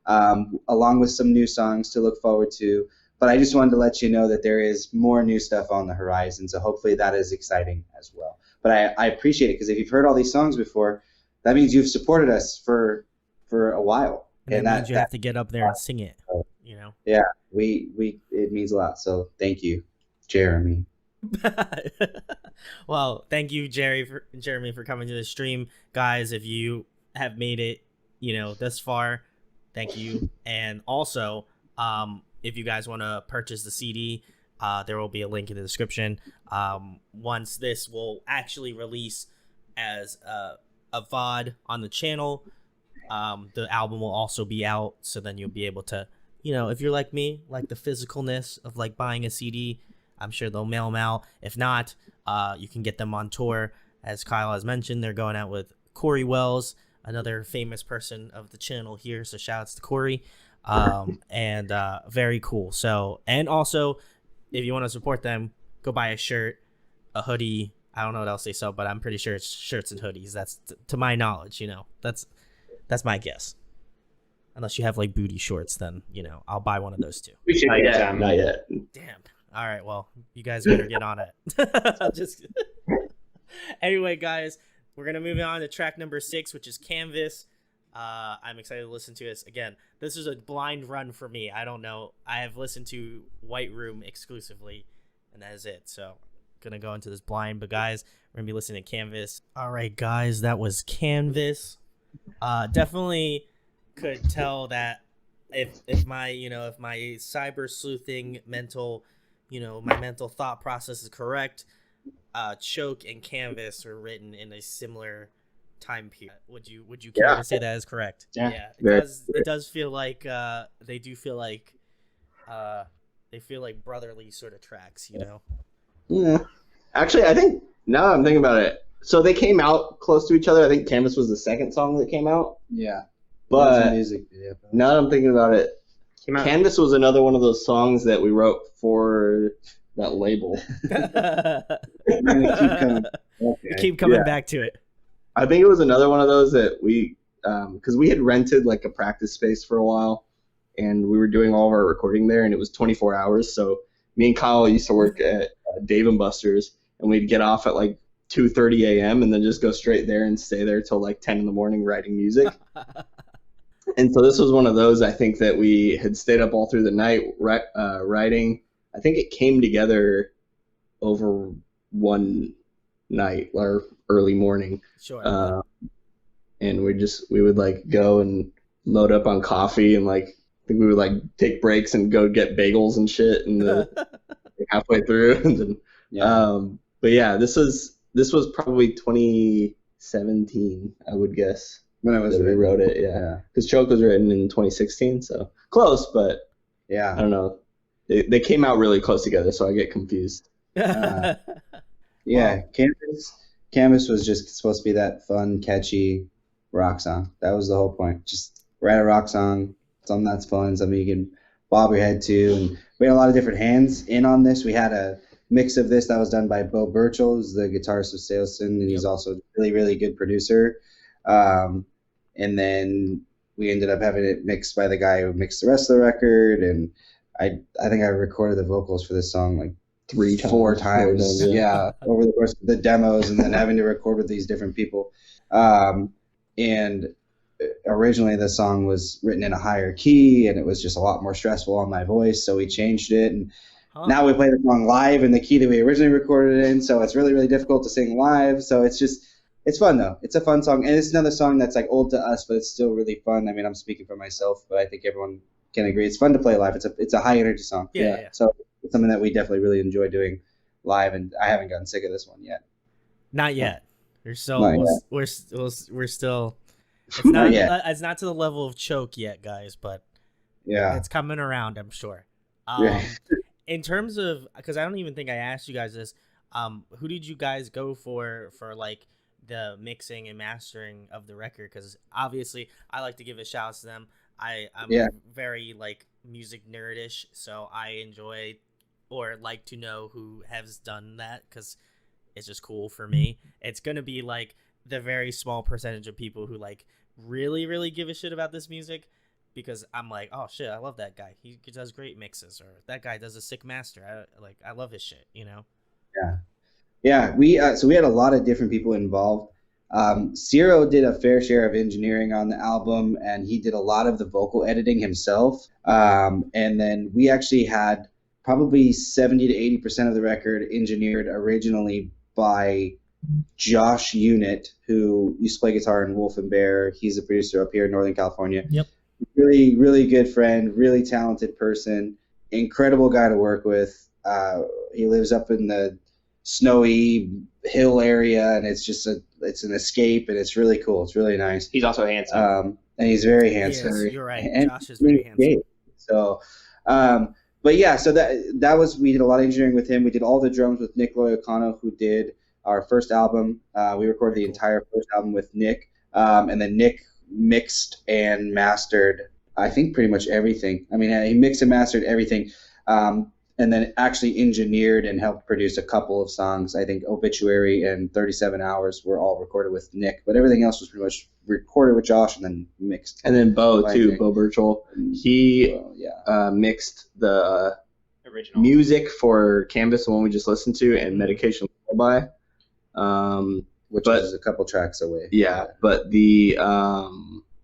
along with some new songs to look forward to. But I just wanted to let you know that there is more new stuff on the horizon. So hopefully that is exciting as well. But I appreciate it, because if you've heard all these songs before, that means you've supported us for a while. And that means you have to get up there and sing it, you know? Yeah, it means a lot. So thank you, Jeremy. Well, thank you, Jeremy, for coming to the stream. Guys, if you have made it, this far, thank you. And also, if you guys want to purchase the CD, there will be a link in the description. Once this will actually release as a VOD on the channel, the album will also be out. So then you'll be able to, if you're like me, like the physicalness of like buying a CD, I'm sure they'll mail them out. If not, you can get them on tour. As Kyle has mentioned, they're going out with Corey Wells, another famous person of the channel here. So shout outs to Corey. And very cool. So, and also, if you want to support them, go buy a shirt, a hoodie. I don't know what else they sell, but I'm pretty sure it's shirts and hoodies. That's to my knowledge, that's my guess. Unless you have like booty shorts, then I'll buy one of those too. We should not yet. Damn. All right, well, you guys better get on it. Just anyway, guys, we're gonna move on to track number 6, which is Canvas. I'm excited to listen to this again. This is a blind run for me. I don't know. I have listened to White Room exclusively, and that is it. So gonna go into this blind. But guys, we're gonna be listening to Canvas. All right, guys, that was Canvas. Definitely could tell that if my cyber sleuthing mental, my mental thought process is correct, Choke and Canvas were written in a similar time period. Would you care to say that is correct? Yeah. It does feel like they feel like brotherly sort of tracks, Yeah. Actually, I think now I'm thinking about it. So they came out close to each other. I think Canvas was the second song that came out. Yeah. But music video. Now that I'm thinking about it, Canvas was another one of those songs that we wrote for that label. You keep coming back to it. I think it was another one of those that we, because we had rented like a practice space for a while, and we were doing all of our recording there, and it was 24 hours. So me and Kyle used to work at Dave & Buster's, and we'd get off at like 2:30 a.m. and then just go straight there and stay there till like 10 in the morning writing music. And so this was one of those, I think, that we had stayed up all through the night writing. I think it came together over one night or early morning. Sure. And we would like go and load up on coffee, and like I think we would like take breaks and go get bagels and shit and halfway through. And then, but yeah, this was probably 2017, I would guess. When I was we wrote it, yeah. Because Choke was written in 2016, so close, but yeah, I don't know. They came out really close together, so I get confused. Yeah, wow. Canvas was just supposed to be that fun, catchy rock song. That was the whole point. Just write a rock song, something that's fun, something you can bob your head to. And we had a lot of different hands in on this. We had a mix of this that was done by Bo Burchell, who's the guitarist of Saleston, and he's also a really, really good producer. And then we ended up having it mixed by the guy who mixed the rest of the record. And I think I recorded the vocals for this song like 3-4 times. Yeah, over the course of the demos, and then having to record with these different people. And originally the song was written in a higher key, and it was just a lot more stressful on my voice. So we changed it, and now we play the song live in the key that we originally recorded it in. So it's really, really difficult to sing live. So it's fun though. It's a fun song, and it's another song that's like old to us, but it's still really fun. I mean, I'm speaking for myself, but I think everyone can agree it's fun to play live. It's a high energy song. Yeah. So it's something that we definitely really enjoy doing live, and I haven't gotten sick of this one yet. Not yet. We're still. It's not to the level of Choke yet, guys, but it's coming around, I'm sure. In terms of, because I don't even think I asked you guys this, who did you guys go for like the mixing and mastering of the record, because obviously I like to give a shout out to them. I'm very like music nerdish, so I enjoy or like to know who has done that, because it's just cool for me. It's gonna be like the very small percentage of people who like really give a shit about this music, because I'm like, oh shit, I love that guy. He does great mixes, or that guy does a sick master. I love his shit, you know? Yeah. We had a lot of different people involved. Ciro did a fair share of engineering on the album, and he did a lot of the vocal editing himself. And then we actually had probably 70 to 80% of the record engineered originally by Josh Unit, who used to play guitar in Wolf and Bear. He's a producer up here in Northern California. Yep. Really good friend, really talented person, incredible guy to work with. He lives up in the snowy hill area, and it's an escape, and it's really cool. It's really nice. He's also handsome. And he's very handsome. Yes, you're right. Josh is very handsome. So, but yeah, so that was, we did a lot of engineering with him. We did all the drums with Nick Loyocano, who did our first album. We recorded the entire first album with Nick, and then Nick mixed and mastered, I think, pretty much everything. I mean, he mixed and mastered everything, and then actually engineered and helped produce a couple of songs. I think Obituary and 37 Hours were all recorded with Nick, but everything else was pretty much recorded with Josh and then mixed. And then Bo too, Nick. Bo Birchall. He mixed the original music for Canvas, the one we just listened to, and Medication Lullaby. Which is a couple tracks away. Yeah, but the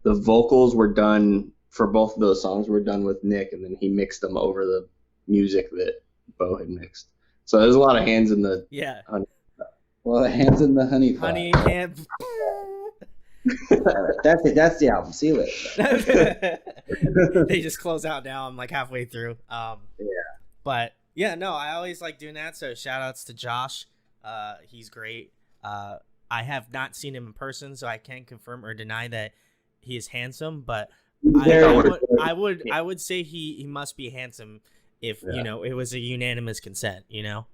vocals were done for both of those songs were done with Nick, and then he mixed them over the music that Bo had mixed. So there's a lot of hands in the honey. Well, hands in the honey pot. Honey hands. That's it. That's the album. See you later. They just close out now. I'm like halfway through. But yeah, no, I always like doing that. So shout outs to Josh. He's great. I have not seen him in person, so I can't confirm or deny that he is handsome, but I would say he must be handsome if you know it was a unanimous consent, you know.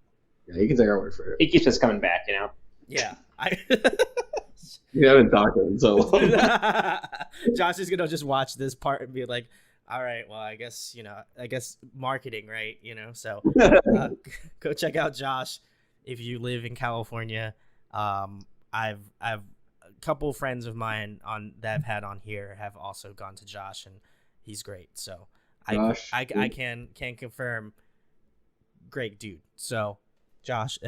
Yeah, you can take our word for it. He keeps us coming back, you know. Yeah, You haven't talked to him so long. Josh is gonna just watch this part and be like, all right, well, I guess marketing, right? You know, so go check out Josh if you live in California. I've a couple friends of mine that I've had on here have also gone to Josh, and he's great. So I can confirm, great dude. So Josh,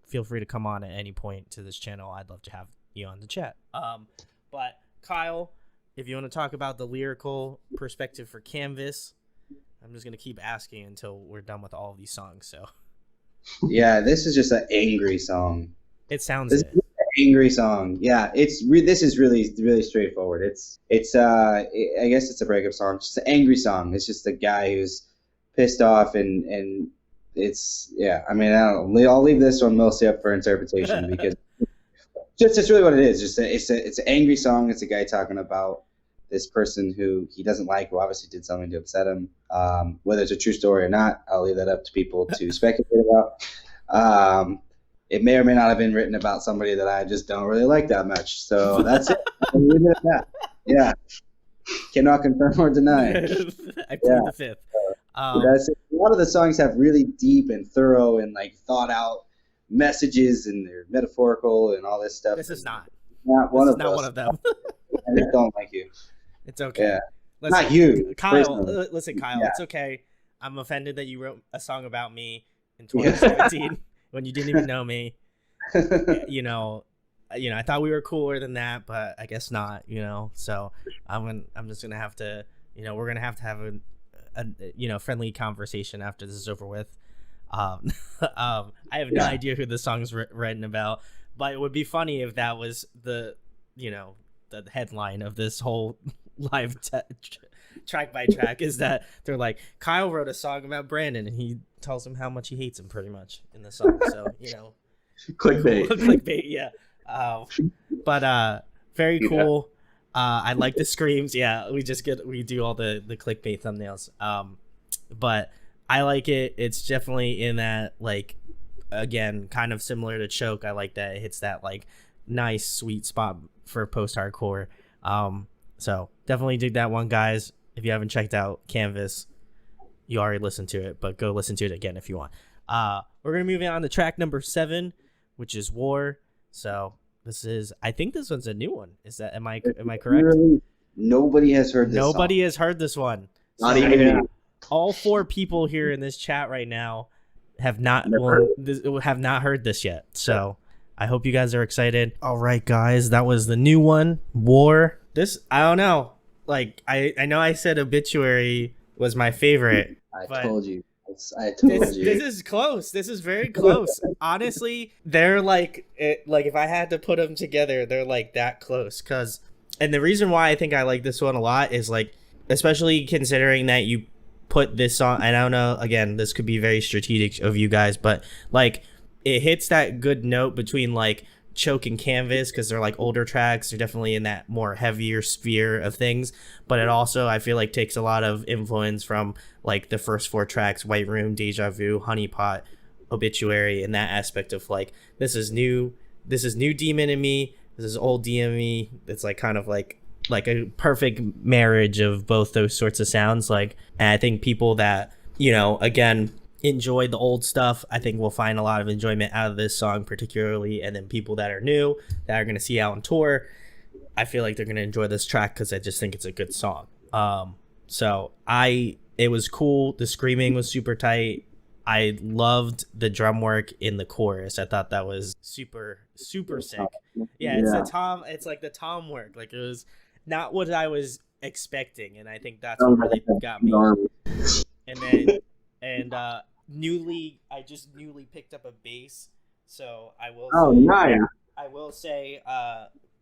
feel free to come on at any point to this channel. I'd love to have you on the chat. But Kyle, if you want to talk about the lyrical perspective for Canvas, I'm just gonna keep asking until we're done with all of these songs. So yeah, this is just an angry song. It sounds this it. is an angry song. Yeah, this is really straightforward. I guess it's a breakup song. It's just an angry song. It's just a guy who's pissed off, and it's I mean, I'll leave this one mostly up for interpretation because just really what it is. It's an angry song. It's a guy talking about this person who he doesn't like, who obviously did something to upset him. Whether it's a true story or not, I'll leave that up to people to speculate about. It may or may not have been written about somebody that I just don't really like that much. So that's it. I'll leave it at that. Yeah. Cannot confirm or deny. I plead the fifth. That's it. A lot of the songs have really deep and thorough and like thought out messages, and they're metaphorical and all this stuff. This is not one of them. I just don't like you. It's okay. Yeah. Listen, not you, Kyle. Listen, Kyle. Yeah. It's okay. I'm offended that you wrote a song about me in 2017 when you didn't even know me. You know, I thought we were cooler than that, but I guess not. You know, so I'm just gonna have to. You know, we're gonna have to have a friendly conversation after this is over with. I have no idea who the song's written about, but it would be funny if that was the headline of this whole live track by track, is that they're like, Kyle wrote a song about Brandon and he tells him how much he hates him pretty much in the song. So, clickbait. Clickbait, yeah. But very cool. I like the screams. Yeah, we do all the clickbait thumbnails. But I like it. It's definitely in that, like, again, kind of similar to Choke. I like that it hits that like nice sweet spot for post-hardcore. So definitely dig that one, guys. If you haven't checked out Canvas, you already listened to it, but go listen to it again if you want. We're gonna move on to track number 7, which is War. So I think this one's a new one. Am I correct? Nobody has heard this Nobody song. has heard this one. Not even me. All 4 people here in this chat right now have not heard this yet. So I hope you guys are excited. All right, guys, that was the new one, War. This, I don't know. Like, I know I said Obituary was my favorite. I told you. This is close. This is very close. Honestly, they're like if I had to put them together, they're like that close. And the reason why I think I like this one a lot is like, especially considering that you put this on, I don't know, again, this could be very strategic of you guys, but like it hits that good note between like Choke and Canvas, because they're like older tracks. They're definitely in that more heavier sphere of things, but it also, I feel like, takes a lot of influence from like the first 4 tracks: White Room, Deja Vu, Honeypot, Obituary, and that aspect of like, this is new Demon in me, this is old DME. It's like kind of like a perfect marriage of both those sorts of sounds. Like, and I think people that, you know, again, enjoyed the old stuff, I think we'll find a lot of enjoyment out of this song particularly. And then people that are new, that are going to see out on tour, I feel like they're going to enjoy this track because I just think it's a good song. So it was cool. The screaming was super tight. I loved the drum work in the chorus. I thought that was super sick. Yeah, it's like the tom work. Like, it was not what I was expecting, and I think that's what really got me. I just newly picked up a bass, so I will say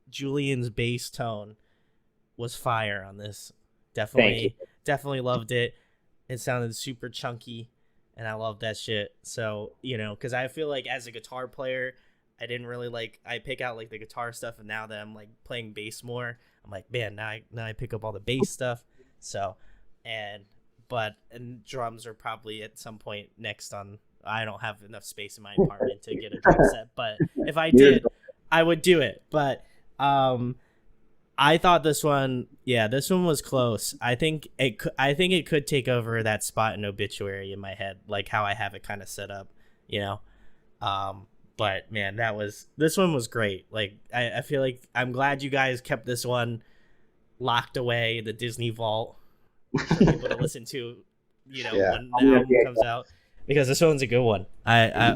Julian's bass tone was fire on this. Definitely loved it. It sounded super chunky, and I love that shit. So, you know, because I feel like as a guitar player, I didn't really I pick out like the guitar stuff, and now that I'm like playing bass more, I'm like, man, now I pick up all the bass stuff. So, and drums are probably at some point next on. I don't have enough space in my apartment to get a drum set, but if I did, I would do it. But I thought this one was close. I think it could take over that spot in Obituary in my head, like how I have it kind of set up, you know. But man, this one was great. Like, I feel like I'm glad you guys kept this one locked away, the Disney vault, for people to listen to, you know, when the album comes out, because this one's a good one. I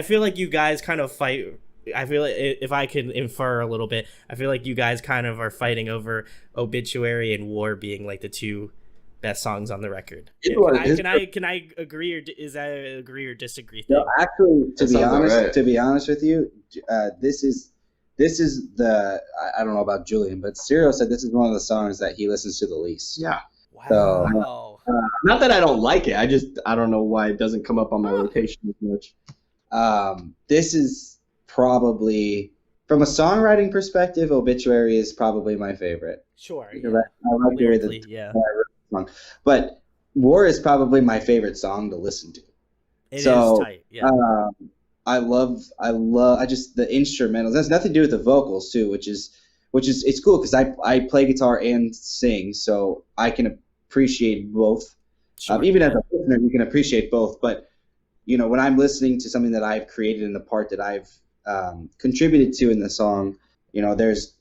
feel like you guys kind of fight. I feel like, if I can infer a little bit, I feel like you guys kind of are fighting over Obituary and War being like the 2 best songs on the record. Can I agree, or is that an agree or disagree thing? No, actually, to be honest with you, this is the, I don't know about Julian, but Cyril said this is one of the songs that he listens to the least. Yeah. Wow. So, not that I don't like it. I don't know why it doesn't come up on my rotation as much. This is probably, from a songwriting perspective, Obituary is probably my favorite. Sure. Yeah. I like the way yeah. Song. But War is probably my favorite song to listen to. It is tight. Yeah. I just, the instrumentals. That's nothing to do with the vocals too, which is it's cool because I play guitar and sing, so I can appreciate both. Sure, even as a listener, you can appreciate both. But you know, when I'm listening to something that I've created in the part that I've contributed to in the song, you know, there's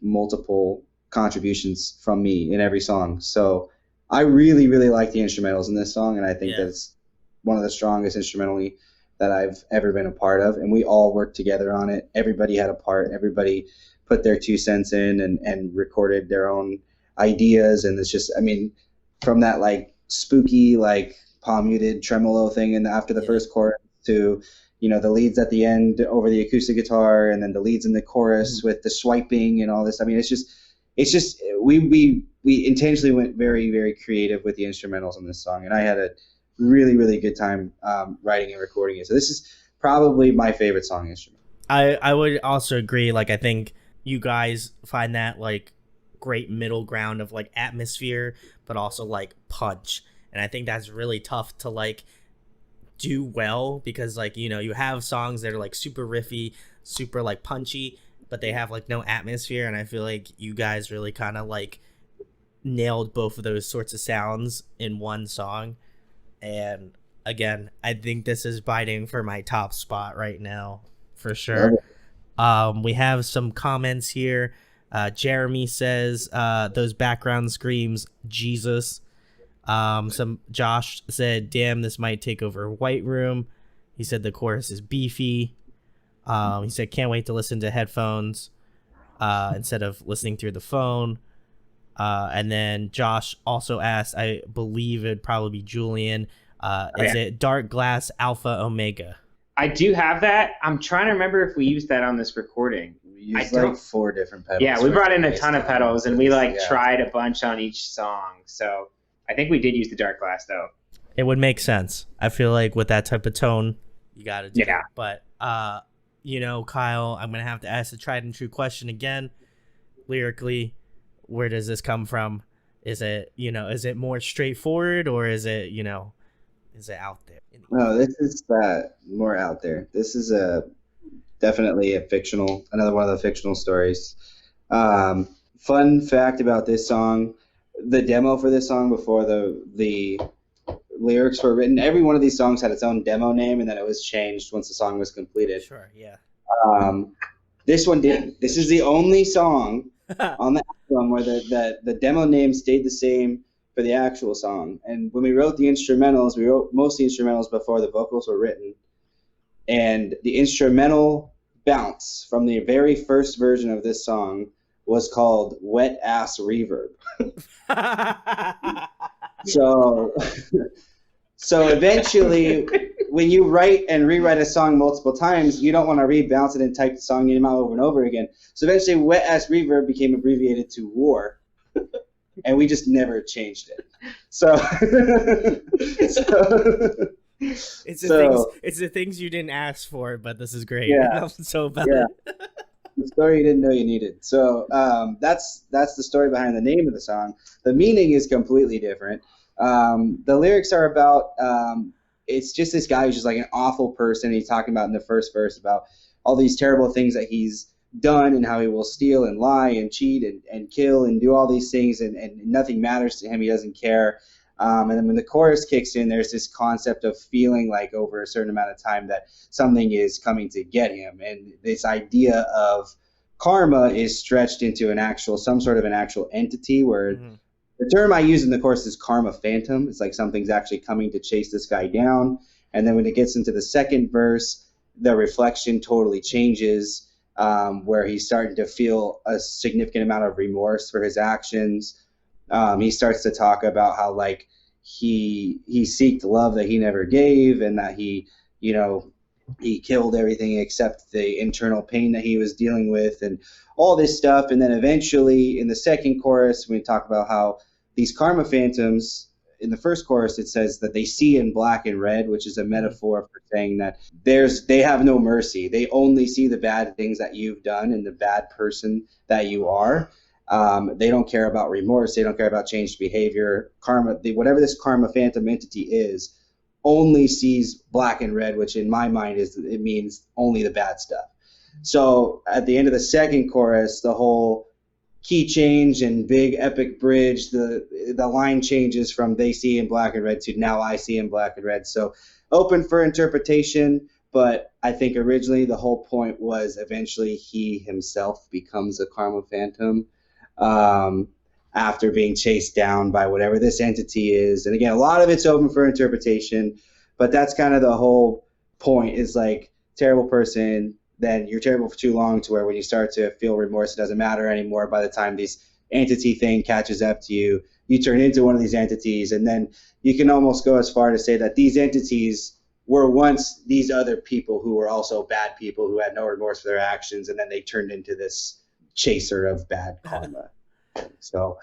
multiple contributions from me in every song. So I really, really like the instrumentals in this song, and I think that's one of the strongest instrumentally that I've ever been a part of. And we all worked together on it. Everybody had a part. Everybody put their 2 cents in and recorded their own ideas. And it's just, I mean, from that like spooky, like palm muted tremolo thing and after the first chorus to, you know, the leads at the end over the acoustic guitar, and then the leads in the chorus with the swiping and all this. I mean, it's just we intentionally went very, very creative with the instrumentals on this song, and I had a really, really good time writing and recording it. So this is probably my favorite song instrument. I would also agree. Like, I think you guys find that like great middle ground of like atmosphere, but also like punch. And I think that's really tough to like do well, because like, you know, you have songs that are like super riffy, super like punchy, but they have like no atmosphere, and I feel like you guys really kind of like nailed both of those sorts of sounds in one song. And again, I think this is biting for my top spot right now for sure. We have some comments here. Jeremy says those background screams, Jesus. Some Josh said, damn, this might take over White Room. He said the chorus is beefy. He said, can't wait to listen to headphones instead of listening through the phone. And then Josh also asked, I believe it'd probably be Julian, is it Dark Glass Alpha Omega? I do have that. I'm trying to remember if we used that on this recording. We used like 4 different pedals. Yeah, we brought in a ton of pedals, and we like tried a bunch on each song. So I think we did use the Dark Glass, though. It would make sense. I feel like with that type of tone, you got to do it. But, you know, Kyle, I'm going to have to ask the tried and true question again. Lyrically, where does this come from? Is it, you know, is it more straightforward, or is it, you know, is it out there? No, this is more out there. This is definitely another one of the fictional stories. Fun fact about this song, the demo for this song before the lyrics were written, every one of these songs had its own demo name, and then it was changed once the song was completed. Sure, yeah. This one didn't. This is the only song on the album where the demo name stayed the same for the actual song. And when we wrote the instrumentals, we wrote most of the instrumentals before the vocals were written. And the instrumental bounce from the very first version of this song was called Wet Ass Reverb. So eventually, when you write and rewrite a song multiple times, you don't want to rebounce it and type the song name out over and over again. So eventually, Wet Ass Reverb became abbreviated to WAR. And we just never changed it. It's the things you didn't ask for, but this is great. Yeah. I'm so about it. The story you didn't know you needed. So that's the story behind the name of the song. The meaning is completely different. The lyrics are about it's just this guy who's just like an awful person. He's talking about in the first verse about all these terrible things that he's done and how he will steal and lie and cheat and kill and do all these things, and nothing matters to him. He doesn't care. And then when the chorus kicks in, there's this concept of feeling like over a certain amount of time that something is coming to get him. And this idea of karma is stretched into some sort of an actual entity, where the term I use in the chorus is karma phantom. It's like something's actually coming to chase this guy down. And then when it gets into the second verse, the reflection totally changes. Where he's starting to feel a significant amount of remorse for his actions. He starts to talk about how like he seeked love that he never gave, and that he killed everything except the internal pain that he was dealing with, and all this stuff. And then eventually in the second chorus, we talk about how these karma phantoms, in the first chorus, it says that they see in black and red, which is a metaphor for saying that they have no mercy. They only see the bad things that you've done and the bad person that you are. They don't care about remorse. They don't care about changed behavior. Karma, whatever this karma phantom entity is, only sees black and red, which in my mind it means only the bad stuff. So at the end of the second chorus, the whole key change and big epic bridge, the line changes from they see in black and red to now I see in black and red. So open for interpretation, but I think originally the whole point was eventually he himself becomes a karma phantom after being chased down by whatever this entity is. And again, a lot of it's open for interpretation, but that's kind of the whole point, is like terrible person, then you're terrible for too long, to where when you start to feel remorse, it doesn't matter anymore. By the time this entity thing catches up to you, you turn into one of these entities. And then you can almost go as far to say that these entities were once these other people who were also bad people who had no remorse for their actions, and then they turned into this chaser of bad karma. So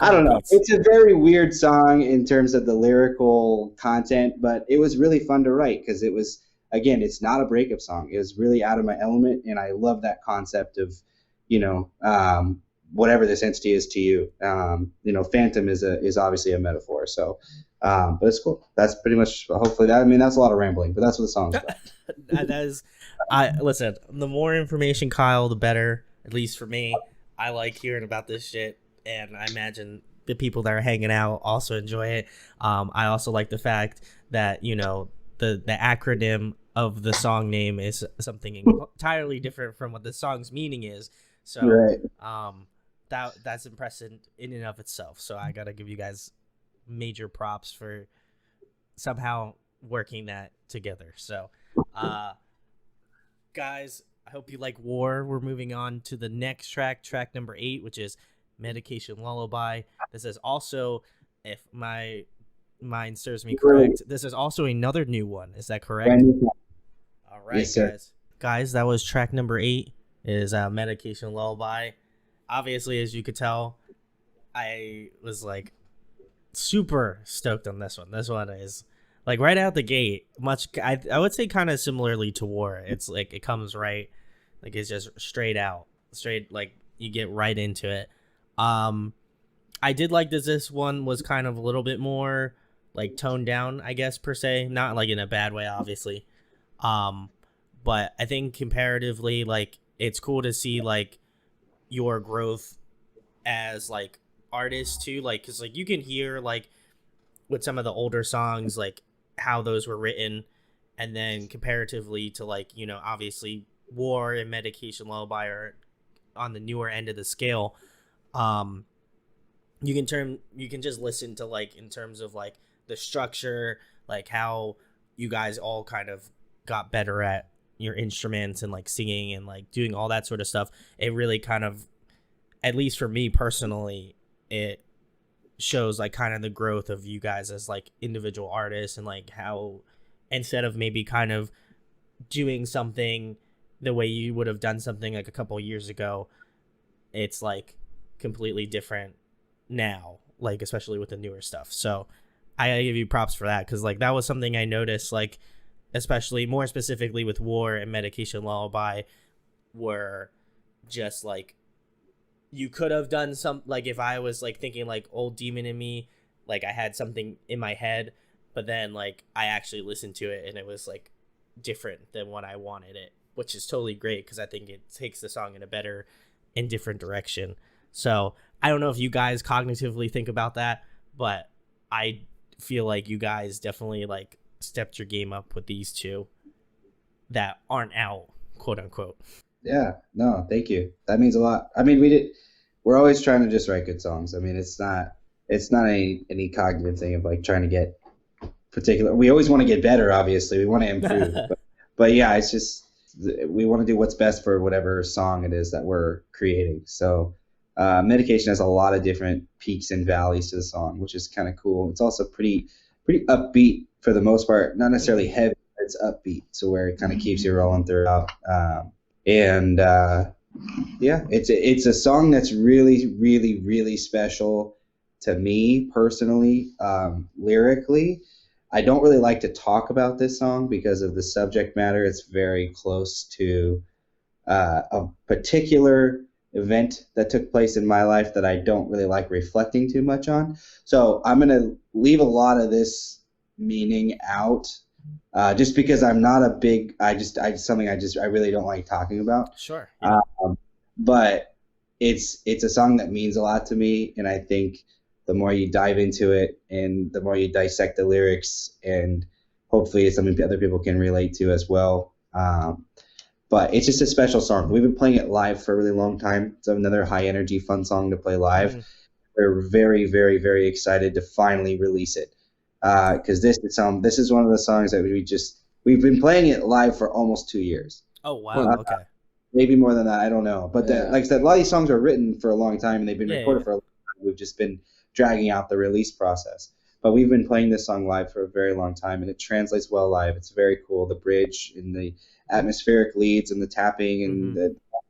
I don't know. It's a very weird song in terms of the lyrical content, but it was really fun to write because it was, again, it's not a breakup song. It was really out of my element, and I love that concept of, whatever this entity is to you. Phantom is obviously a metaphor. So But it's cool. That's pretty much, hopefully that. I mean, that's a lot of rambling, but that's what the song's about. That is, listen. The more information, Kyle, the better. At least for me, I like hearing about this shit, and I imagine the people that are hanging out also enjoy it. I also like the fact that, you know, the acronym of the song name is something entirely different from what the song's meaning is. So, Right. That's impressive in and of itself. So I gotta give you guys major props for somehow working that together. So, guys, I hope you like War. We're moving on to the next track number 8, which is Medication Lullaby. This is also, if my mind serves me correct, this is also another new one. Is that correct? All right, yes, sir. Guys, that was track number 8, is Medication Lullaby. Obviously, as you could tell, I was like super stoked on this one. This one is like right out the gate, I would say kind of similarly to War. It's like it comes right, like it's just straight, like you get right into it. I did like that this one was kind of a little bit more like toned down, I guess, per se, not like in a bad way, obviously. But I think comparatively, like, it's cool to see like your growth as like artists too, like, because like you can hear like with some of the older songs like how those were written, and then comparatively to like, you know, obviously War and Medication Lullaby are on the newer end of the scale. You can just listen to like in terms of like the structure, like how you guys all kind of got better at your instruments and like singing and like doing all that sort of stuff. It really kind of, at least for me personally, it shows like kind of the growth of you guys as like individual artists, and like how instead of maybe kind of doing something the way you would have done something like a couple years ago, it's like completely different now, like especially with the newer stuff. So I gotta give you props for that, because like that was something I noticed, like especially more specifically with War and Medication Lullaby, were just like you could have done some, like if I was like thinking like Old Demon in Me, like I had something in my head, but then like I actually listened to it and it was like different than what I wanted it, which is totally great because I think it takes the song in a better and different direction. So I don't know if you guys cognitively think about that, but I feel like you guys definitely like stepped your game up with these two that aren't out, quote unquote. Yeah, no, thank you. That means a lot. I mean, we're always trying to just write good songs. I mean, it's not any cognitive thing of like trying to get particular. We always want to get better, obviously. We want to improve. but yeah, it's just, we want to do what's best for whatever song it is that we're creating. So Medication has a lot of different peaks and valleys to the song, which is kind of cool. It's also pretty upbeat for the most part, not necessarily heavy, but it's upbeat, so where it kind of keeps you rolling throughout. Yeah, it's a song that's really, really, really special to me personally. Lyrically, I don't really like to talk about this song because of the subject matter. It's very close to a particular event that took place in my life that I don't really like reflecting too much on. So I'm going to leave a lot of this meaning out, just because I'm not a big, I really don't like talking about. Sure. Yeah. But it's a song that means a lot to me, and I think the more you dive into it and the more you dissect the lyrics, and hopefully it's something other people can relate to as well. But it's just a special song. We've been playing it live for a really long time. It's another high energy, fun song to play live. We're very, very, very excited to finally release it, because this is one of the songs that we've been playing it live for almost 2 years. Oh wow! Okay. Maybe more than that, I don't know. But like I said, a lot of these songs are written for a long time and they've been recorded for a long time. We've just been dragging out the release process. But we've been playing this song live for a very long time, and it translates well live. It's very cool. The bridge and the atmospheric leads and the tapping and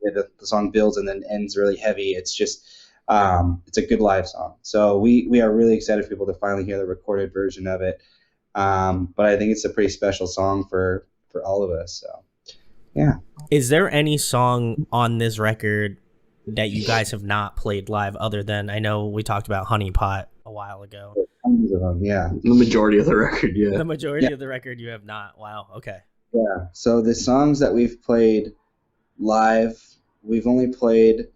the song builds and then ends really heavy. It's just it's a good live song. So we are really excited for people to finally hear the recorded version of it. But I think it's a pretty special song for all of us. So yeah. Is there any song on this record that you guys have not played live, other than, I know we talked about Honey Pot a while ago, Tons of them, yeah. The majority of the record, yeah. The majority of the record you have not. Wow. Okay. Yeah. So the songs that we've played live, we've only played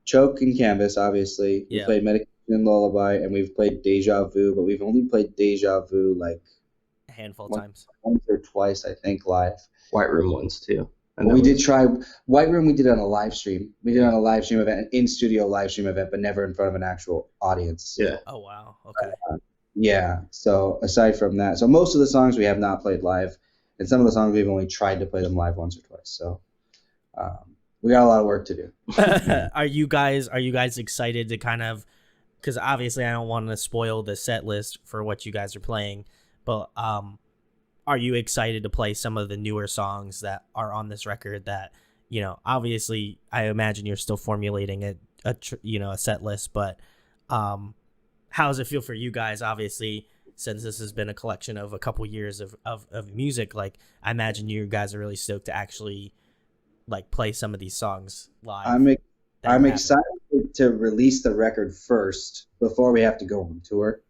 Choke and Canvas, obviously. We played Medication and Lullaby, and we've played Deja Vu, but we've only played Deja Vu like a handful of times. Once or twice, I think, live. White Room once, too. We did try White Room. We did it on a live stream. We did it on a live stream event, an in-studio live stream event, but never in front of an actual audience. Yeah. Oh, wow. Okay. Yeah. So aside from that, so most of the songs we have not played live, and some of the songs we've only tried to play them live once or twice. So we got a lot of work to do. Are you guys excited to kind of, because obviously I don't want to spoil the set list for what you guys are playing, but are you excited to play some of the newer songs that are on this record that, you know, obviously I imagine you're still formulating a set list, but how does it feel for you guys? Obviously, since this has been a collection of a couple years of music, like I imagine you guys are really stoked to actually like play some of these songs live. I'm excited to release the record first before we have to go on tour,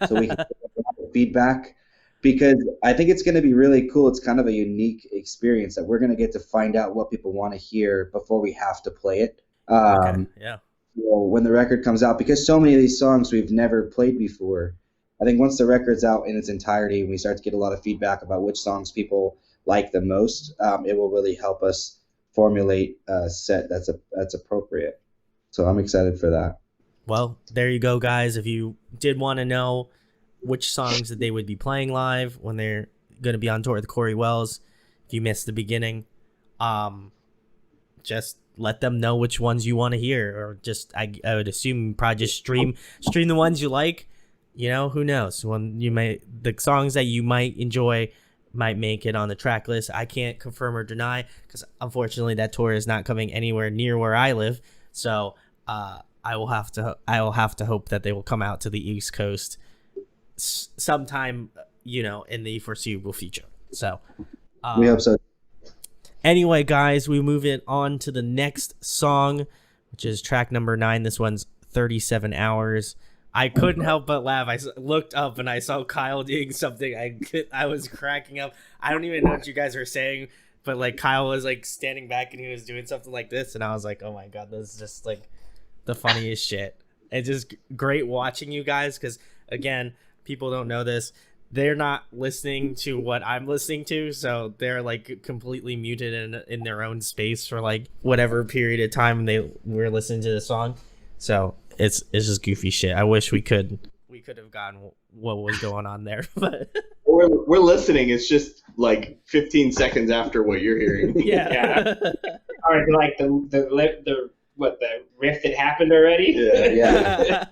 so we can get feedback. Because I think it's going to be really cool. It's kind of a unique experience that we're going to get to find out what people want to hear before we have to play it. Okay. Yeah. You know, when the record comes out, because so many of these songs we've never played before. I think once the record's out in its entirety and we start to get a lot of feedback about which songs people like the most, it will really help us formulate a set that's appropriate. So I'm excited for that. Well, there you go, guys. If you did want to know which songs that they would be playing live when they're going to be on tour with Corey Wells, if you missed the beginning, just let them know which ones you want to hear, or just I would assume probably just stream the ones you like. You know, who knows? When the songs that you might enjoy might make it on the track list. I can't confirm or deny because unfortunately that tour is not coming anywhere near where I live. So I will have to hope that they will come out to the East Coast sometime, you know, in the foreseeable future. So we hope so. Anyway, guys, we move it on to the next song, which is track number 9. This one's 37 Hours. I couldn't help but laugh. I looked up and I saw Kyle doing something. I was cracking up. I don't even know what you guys are saying, but like Kyle was like standing back and he was doing something like this, and I was like, oh my god, this is just like the funniest shit. It's just great watching you guys because, again, people don't know this. They're not listening to what I'm listening to, so they're like completely muted in their own space for like whatever period of time they were listening to the song. So it's just goofy shit. I wish we could have gotten what was going on there, but we're listening. It's just like 15 seconds after what you're hearing. Yeah. Or like the riff that happened already. Yeah.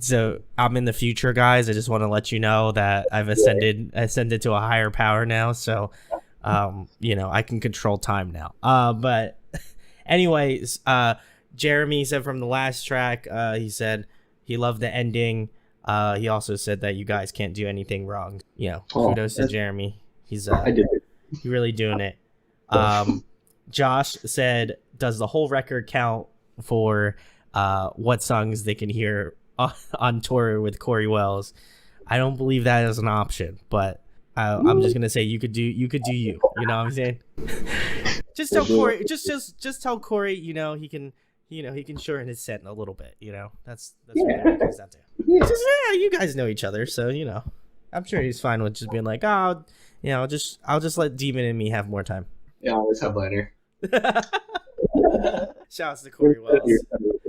So I'm in the future, guys. I just want to let you know that I've ascended to a higher power now. So, you know, I can control time now. But anyways, Jeremy said from the last track, he said he loved the ending. He also said that you guys can't do anything wrong. You know, kudos to Jeremy. He's he really doing it. Josh said, does the whole record count for what songs they can hear on tour with Corey Wells? I don't believe that is an option, but I'm just gonna say you could do you. You know what I'm saying? Just tell Corey. Just tell Corey. You know he can shorten his set a little bit. You know that's what it comes down to. You guys know each other, so you know I'm sure he's fine with just being like, oh, you know, I'll just let Demon and me have more time. Yeah, always headliner. Shouts to Corey Wells.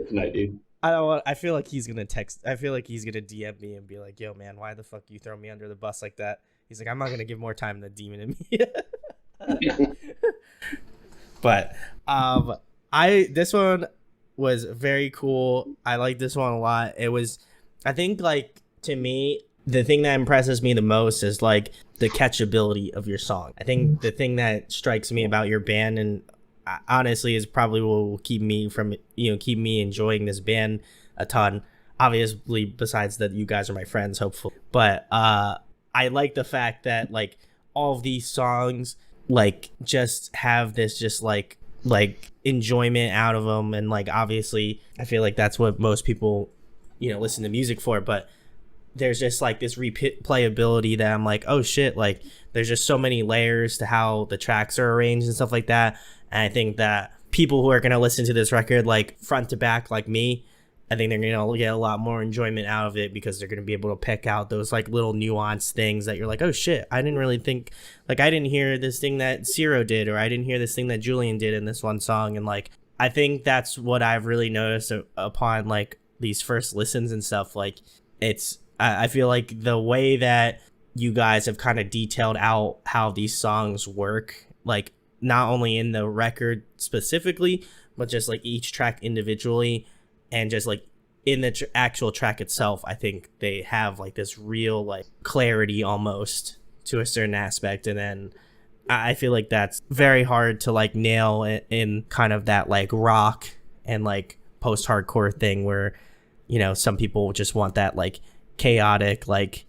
Tonight, dude. I feel like he's gonna text. I feel like he's gonna DM me and be like, "Yo, man, why the fuck you throw me under the bus like that?" He's like, "I'm not gonna give more time to Demon and me." But this one was very cool. I like this one a lot. It was, I think, like, to me, the thing that impresses me the most is like the catchability of your song. I think the thing that strikes me about your band, and honestly is probably what will keep me enjoying this band a ton, obviously, besides that you guys are my friends, hopefully. But I like the fact that like all of these songs like just have this just like enjoyment out of them, and like obviously I feel like that's what most people listen to music for, but there's just like this replayability that I'm like, oh shit, like there's just so many layers to how the tracks are arranged and stuff like that. And I think that people who are going to listen to this record like front to back like me, I think they're going to get a lot more enjoyment out of it, because they're going to be able to pick out those like little nuanced things that you're like, oh shit, I didn't really think, like I didn't hear this thing that Ciro did, or I didn't hear this thing that Julian did in this one song. And like I think that's what I've really noticed upon like these first listens and stuff. Like I feel like the way that you guys have kind of detailed out how these songs work, like not only in the record specifically, but just like each track individually, and just like in the actual track itself, I think they have like this real like clarity almost to a certain aspect. And then I feel like that's very hard to like nail in kind of that like rock and like post-hardcore thing where, you know, some people just want that like chaotic, like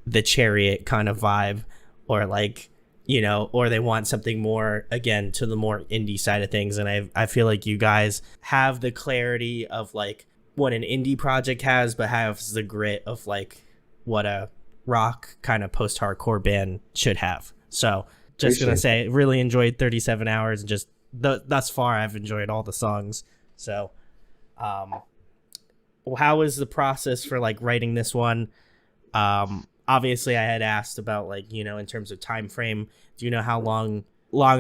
the Chariot kind of vibe, or like, you know, or they want something more, again, to the more indie side of things. And I feel like you guys have the clarity of like what an indie project has, but has the grit of like what a rock kind of post-hardcore band should have. So just going to say, really enjoyed 37 Hours, and just thus far I've enjoyed all the songs. So how was the process for like writing this one? Obviously I had asked about like, you know, in terms of time frame, do you know how long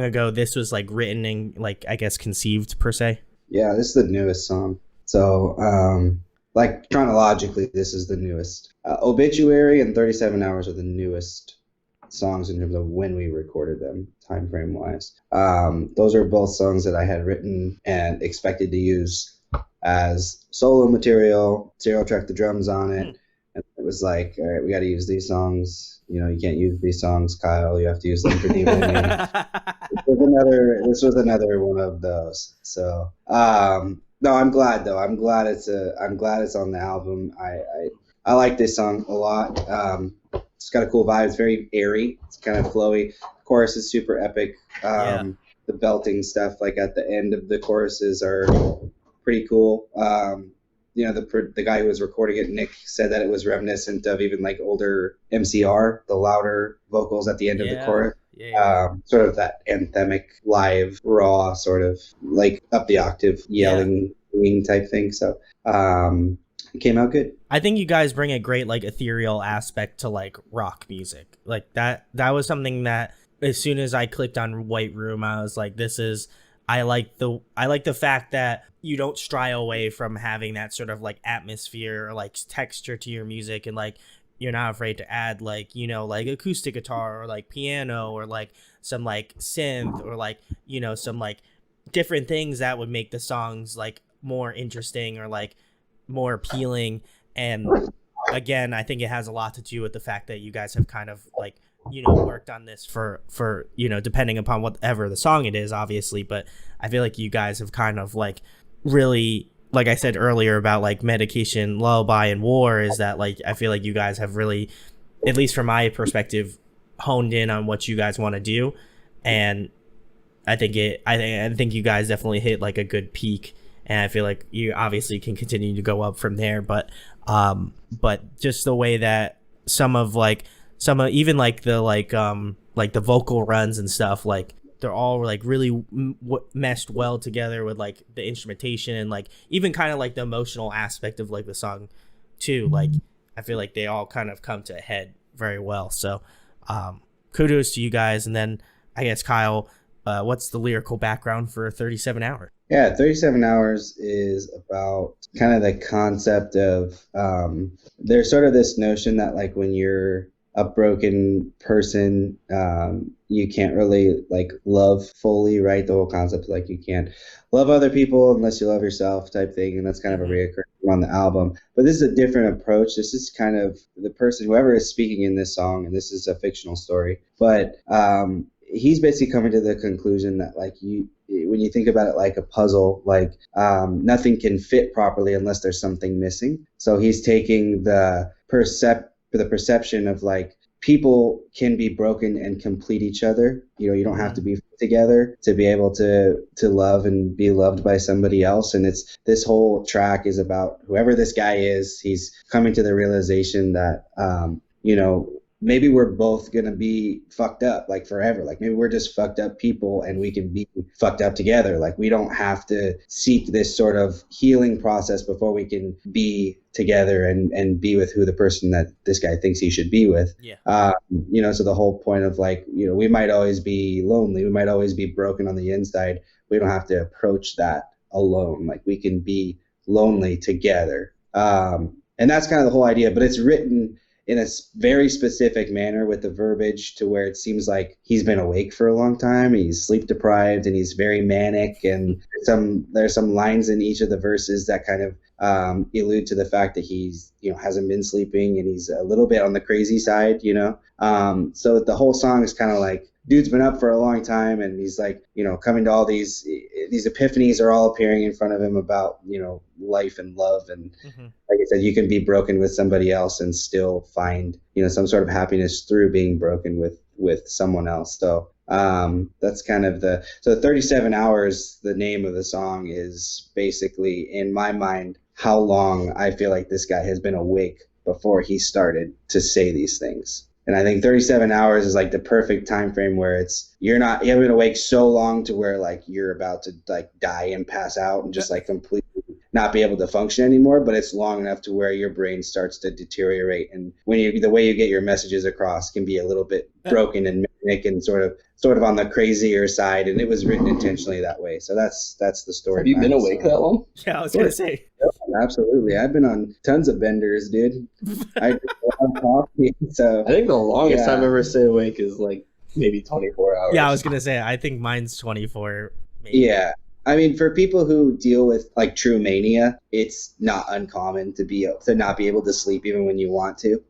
ago this was like written and like, I guess, conceived per se? Yeah, this is the newest song. So, like chronologically, this is the newest. Obituary and 37 Hours are the newest songs in terms of when we recorded them, time frame wise. Those are both songs that I had written and expected to use as solo material. Ciro tracked the drums on it. And it was like, all right, we got to use these songs. You know, you can't use these songs, Kyle. You have to use them for DVD. This was another one of those. So, no, I'm glad though. I'm glad it's on the album. I like this song a lot. It's got a cool vibe. It's very airy. It's kind of flowy. The chorus is super epic. The belting stuff, like at the end of the choruses, are pretty cool. You know, the guy who was recording it, Nick, said that it was reminiscent of even like older MCR, the louder vocals at the end of the chorus. Sort of that anthemic, live, raw, sort of like up the octave, yelling type thing. So it came out good. I think you guys bring a great like ethereal aspect to like rock music. Like that was something that as soon as I clicked on White Room, I was like, I like the fact that you don't stray away from having that sort of like atmosphere or like texture to your music, and like you're not afraid to add like, you know, like acoustic guitar or like piano or like some like synth or like, you know, some like different things that would make the songs like more interesting or like more appealing. And again, I think it has a lot to do with the fact that you guys have kind of like, you know, worked on this for, you know, depending upon whatever the song it is, obviously. But I feel like you guys have kind of like really, like I said earlier about like Medication, Lullaby, and War, is that like I feel like you guys have really, at least from my perspective, honed in on what you guys want to do. And I think you guys definitely hit like a good peak, and I feel like you obviously can continue to go up from there. But just the way that some of even like the vocal runs and stuff, like they're all like really meshed well together with like the instrumentation and like even kind of like the emotional aspect of like the song too. Like I feel like they all kind of come to a head very well. So kudos to you guys. And then I guess Kyle, what's the lyrical background for 37 Hours? Yeah, 37 Hours is about kind of the concept of there's sort of this notion that like when you're a broken person, you can't really like love fully, right? The whole concept is like you can't love other people unless you love yourself type thing, and that's kind of a reoccurring on the album. But this is a different approach. This is kind of the person, whoever is speaking in this song, and this is a fictional story, but he's basically coming to the conclusion that like when you think about it like a puzzle, like nothing can fit properly unless there's something missing. So he's taking the perception of like people can be broken and complete each other. You don't have to be together to be able to love and be loved by somebody else. And it's this whole track is about whoever this guy is. He's coming to the realization that maybe we're both going to be fucked up like forever. Like maybe we're just fucked up people and we can be fucked up together. Like we don't have to seek this sort of healing process before we can be together and be with who the person that this guy thinks he should be with. Yeah. So the whole point of like, we might always be lonely. We might always be broken on the inside. We don't have to approach that alone. Like we can be lonely together. And that's kind of the whole idea, but it's written in a very specific manner with the verbiage to where it seems like he's been awake for a long time. He's sleep deprived and he's very manic. And there's some lines in each of the verses that kind of allude to the fact that he's, hasn't been sleeping and he's a little bit on the crazy side, So the whole song is kind of like, dude's been up for a long time and he's like, coming to all these epiphanies are all appearing in front of him about, life and love. And like I said, you can be broken with somebody else and still find, some sort of happiness through being broken with someone else. So that's kind of 37 hours, the name of the song is basically, in my mind, how long I feel like this guy has been awake before he started to say these things. And I think 37 hours is like the perfect time frame where you haven't been awake so long to where like you're about to like die and pass out and just like completely not be able to function anymore, but it's long enough to where your brain starts to deteriorate. And the way you get your messages across can be a little bit broken and manic and sort of on the crazier side. And it was written intentionally that way. So that's the story. Have you been awake that long? Yeah, I was going to say. Absolutely. I've been on tons of benders, dude. I drink a lot of coffee. So I think the longest I've ever stayed awake is like maybe 24 hours. Yeah, I was going to say, I think mine's 24. Maybe. Yeah. I mean, for people who deal with like true mania, it's not uncommon to not be able to sleep even when you want to,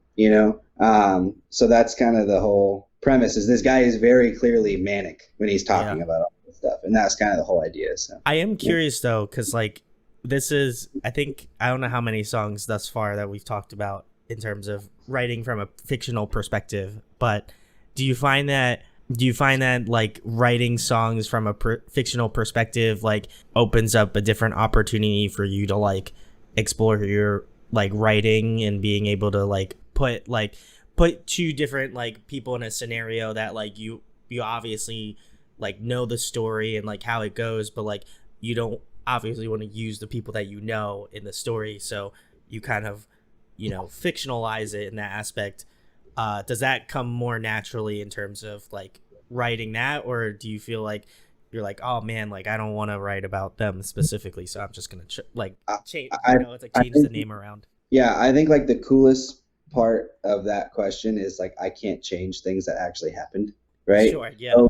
So that's kind of the whole premise is this guy is very clearly manic when he's talking about all this stuff. And that's kind of the whole idea. So I am curious though, because like this is, I don't know how many songs thus far that we've talked about in terms of writing from a fictional perspective, but do you find that like writing songs from a fictional perspective like opens up a different opportunity for you to like explore your like writing and being able to like put two different like people in a scenario that like you obviously like know the story and like how it goes, but like you don't obviously want to use the people that you know in the story, so you kind of fictionalize it in that aspect. Does that come more naturally in terms of like writing that, or do you feel like you're like, oh man, like I don't want to write about them specifically, so I'm just gonna change change the name around? Yeah, I think like the coolest part of that question is like I can't change things that actually happened, right? Sure, yeah. So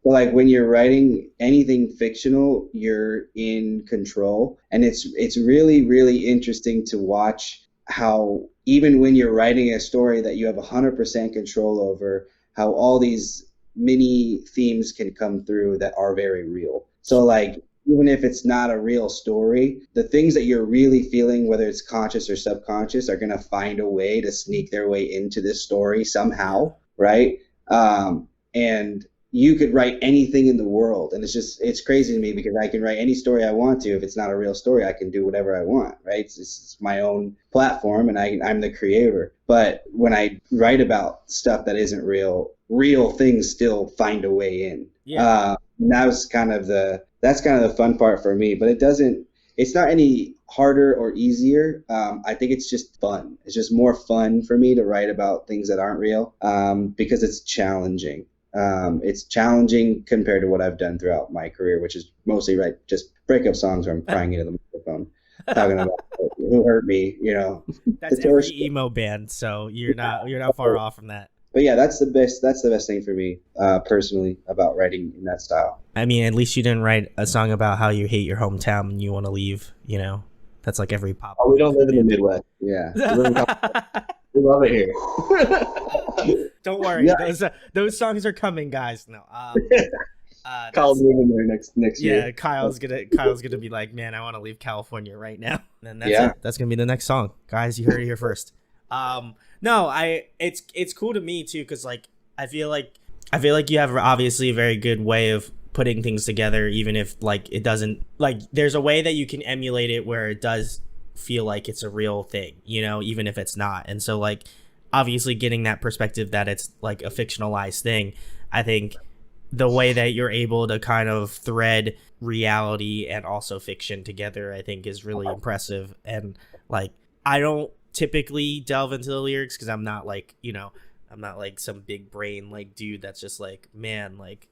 like when you're writing anything fictional, you're in control, and it's really, really interesting to watch how even when you're writing a story that you have 100% control over, how all these mini themes can come through that are very real. So like even if it's not a real story, the things that you're really feeling, whether it's conscious or subconscious, are going to find a way to sneak their way into this story somehow, right? And you could write anything in the world, and it's crazy to me because I can write any story I want to. If it's not a real story, I can do whatever I want, right? It's my own platform, and I'm the creator. But when I write about stuff that isn't real things still find a way in. Yeah. That's kind of the fun part for me. But it's not any harder or easier. I think it's just fun. It's just more fun for me to write about things that aren't real because it's challenging. It's challenging compared to what I've done throughout my career, which is mostly just breakup songs where I'm crying into the microphone, talking about who hurt me, That's every emo band, so you're not far off from that. But yeah, that's the best thing for me personally about writing in that style. I mean, at least you didn't write a song about how you hate your hometown and you want to leave. That's like every pop. Oh, we don't live in the Midwest. Yeah. We love it here. Don't worry, those songs are coming, guys. No, Kyle's moving there next year. Yeah, Kyle's gonna be like, man, I want to leave California right now. And that's it. That's gonna be the next song, guys. You heard it here first. No, it's cool to me too, because like I feel like you have obviously a very good way of putting things together, even if like it doesn't, like there's a way that you can emulate it where it does feel like it's a real thing, you know, even if it's not. And so like obviously getting that perspective that it's like a fictionalized thing, I think the way that you're able to kind of thread reality and also fiction together, I think is really impressive. And like I don't typically delve into the lyrics because I'm not like, you know, I'm not like some big brain like dude that's just like, man, like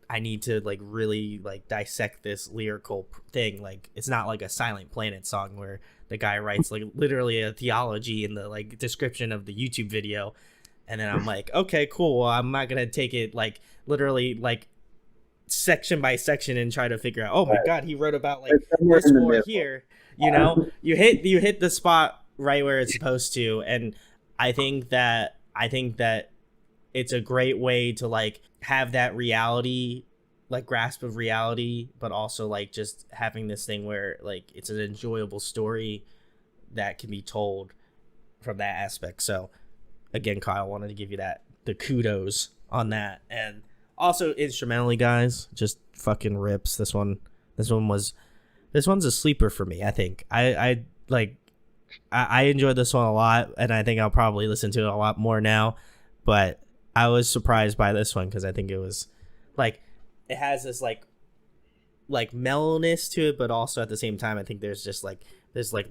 I need to like really like dissect this lyrical thing. Like it's not like a Silent Planet song where the guy writes like literally a theology in the like description of the YouTube video, and then I'm like, okay, cool, well, I'm not gonna take it like literally like section by section and try to figure out, oh my god, he wrote about like this war here. You know, you hit the spot right where it's supposed to. And I think that it's a great way to like have that reality, like grasp of reality, but also like just having this thing where like it's an enjoyable story that can be told from that aspect. So again, Kyle, wanted to give you the kudos on that. And also instrumentally, guys, just fucking rips. This one's a sleeper for me. I think I enjoyed this one a lot, and I think I'll probably listen to it a lot more now. But I was surprised by this one because I think it was like it has this like mellowness to it, but also at the same time I think there's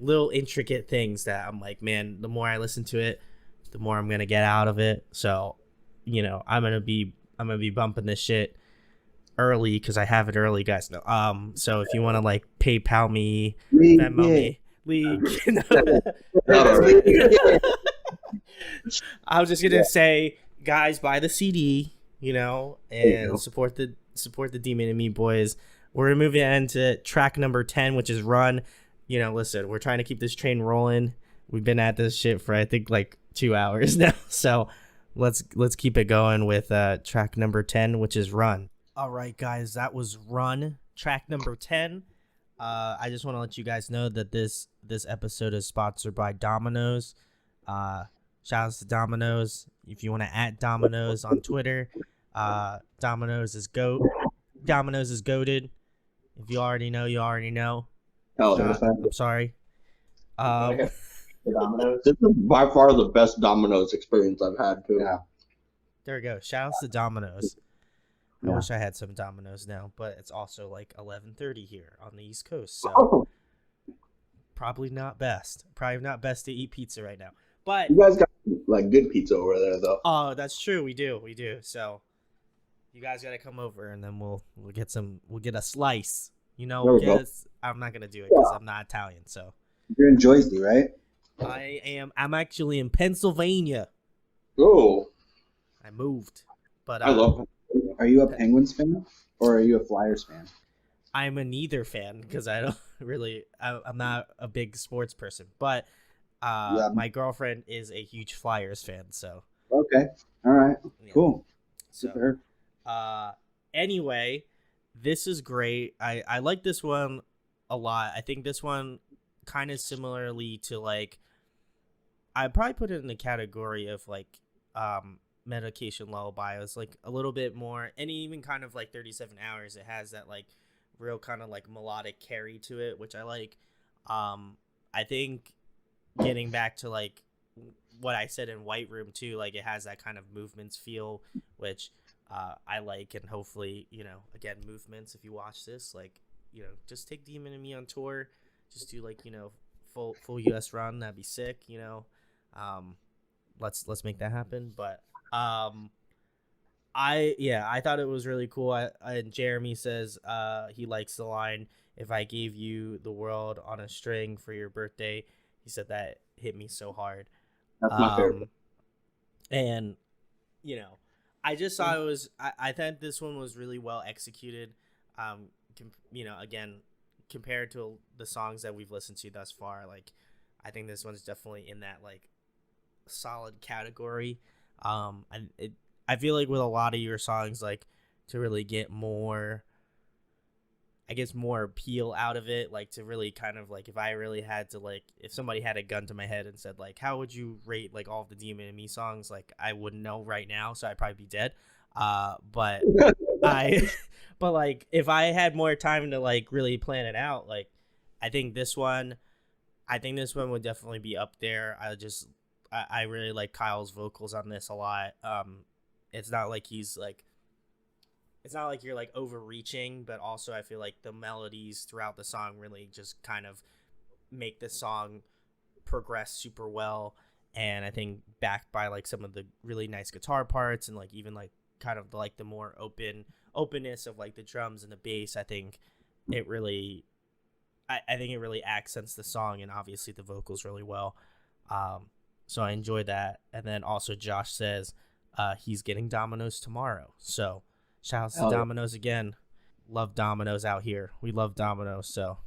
little intricate things that I'm like, man, the more I listen to it, the more I'm gonna get out of it. So, you know, I'm gonna be bumping this shit early because I have it early, guys. No, so if you want to like PayPal me, Venmo me, league. I was just gonna say, guys, buy the CD, you know, and support the Demon and Me boys. We're gonna move into track number 10, which is Run. You know, listen, we're trying to keep this train rolling. We've been at this shit for I think like 2 hours now, so let's keep it going with track number 10, which is Run. All right, guys, that was Run, track number 10. I just want to let you guys know that this episode is sponsored by Domino's. Shout outs to Domino's. If you want to @ Domino's on Twitter, Domino's is goated. If you already know, you already know. I'm sorry. This is by far the best Domino's experience I've had too. Yeah. There we go. Shout outs to Domino's. I wish I had some Domino's now, but it's also like 11:30 here on the East Coast, so probably not best. Probably not best to eat pizza right now. But you guys got like good pizza over there, though. Oh, that's true. We do. So you guys got to come over, and then we'll get some. We'll get a slice. You know, I'm not gonna do it because I'm not Italian. So you're in Jersey, right? I am. I'm actually in Pennsylvania. Oh, I moved, but I love it. Are you a Penguins fan or are you a Flyers fan? I'm a neither fan because I don't really. I'm not a big sports person, but my girlfriend is a huge Flyers fan. So okay, all right, cool. So, anyway, this is great. I like this one a lot. I think this one kind of similarly to like, I'd probably put it in the category of like Medication Lullaby. It was like a little bit more, and even kind of like 37 Hours, it has that like real kind of like melodic carry to it, which I like. I think getting back to like what I said in White Room too, like it has that kind of movements feel, which I like. And hopefully, you know, again, movements, if you watch this, like, you know, just take Demon and Me on tour, just do like, you know, full US run. That'd be sick, you know. Let's make that happen. But I thought it was really cool. And Jeremy says he likes the line, "If I gave you the world on a string for your birthday," he said that hit me so hard. That's my favorite. And you know, I just thought I thought this one was really well executed. You know, again, compared to the songs that we've listened to thus far, like I think this one's definitely in that like solid category. I feel like with a lot of your songs, like to really get more, I guess, more appeal out of it, like to really kind of like, if I really had to, like, if somebody had a gun to my head and said like, how would you rate like all of the DMCA'd songs, like I wouldn't know right now, so I'd probably be dead. But I but like if I had more time to like really plan it out, like I think this one would definitely be up there. I really like Kyle's vocals on this a lot. It's not like it's not like you're like overreaching, but also I feel like the melodies throughout the song really just kind of make the song progress super well. And I think backed by like some of the really nice guitar parts and like even like kind of like the more openness of like the drums and the bass, I think it really accents the song, and obviously the vocals really well. So I enjoyed that. And then also Josh says he's getting Domino's tomorrow. So shout out to Domino's again. Love Domino's out here. We love Domino's. So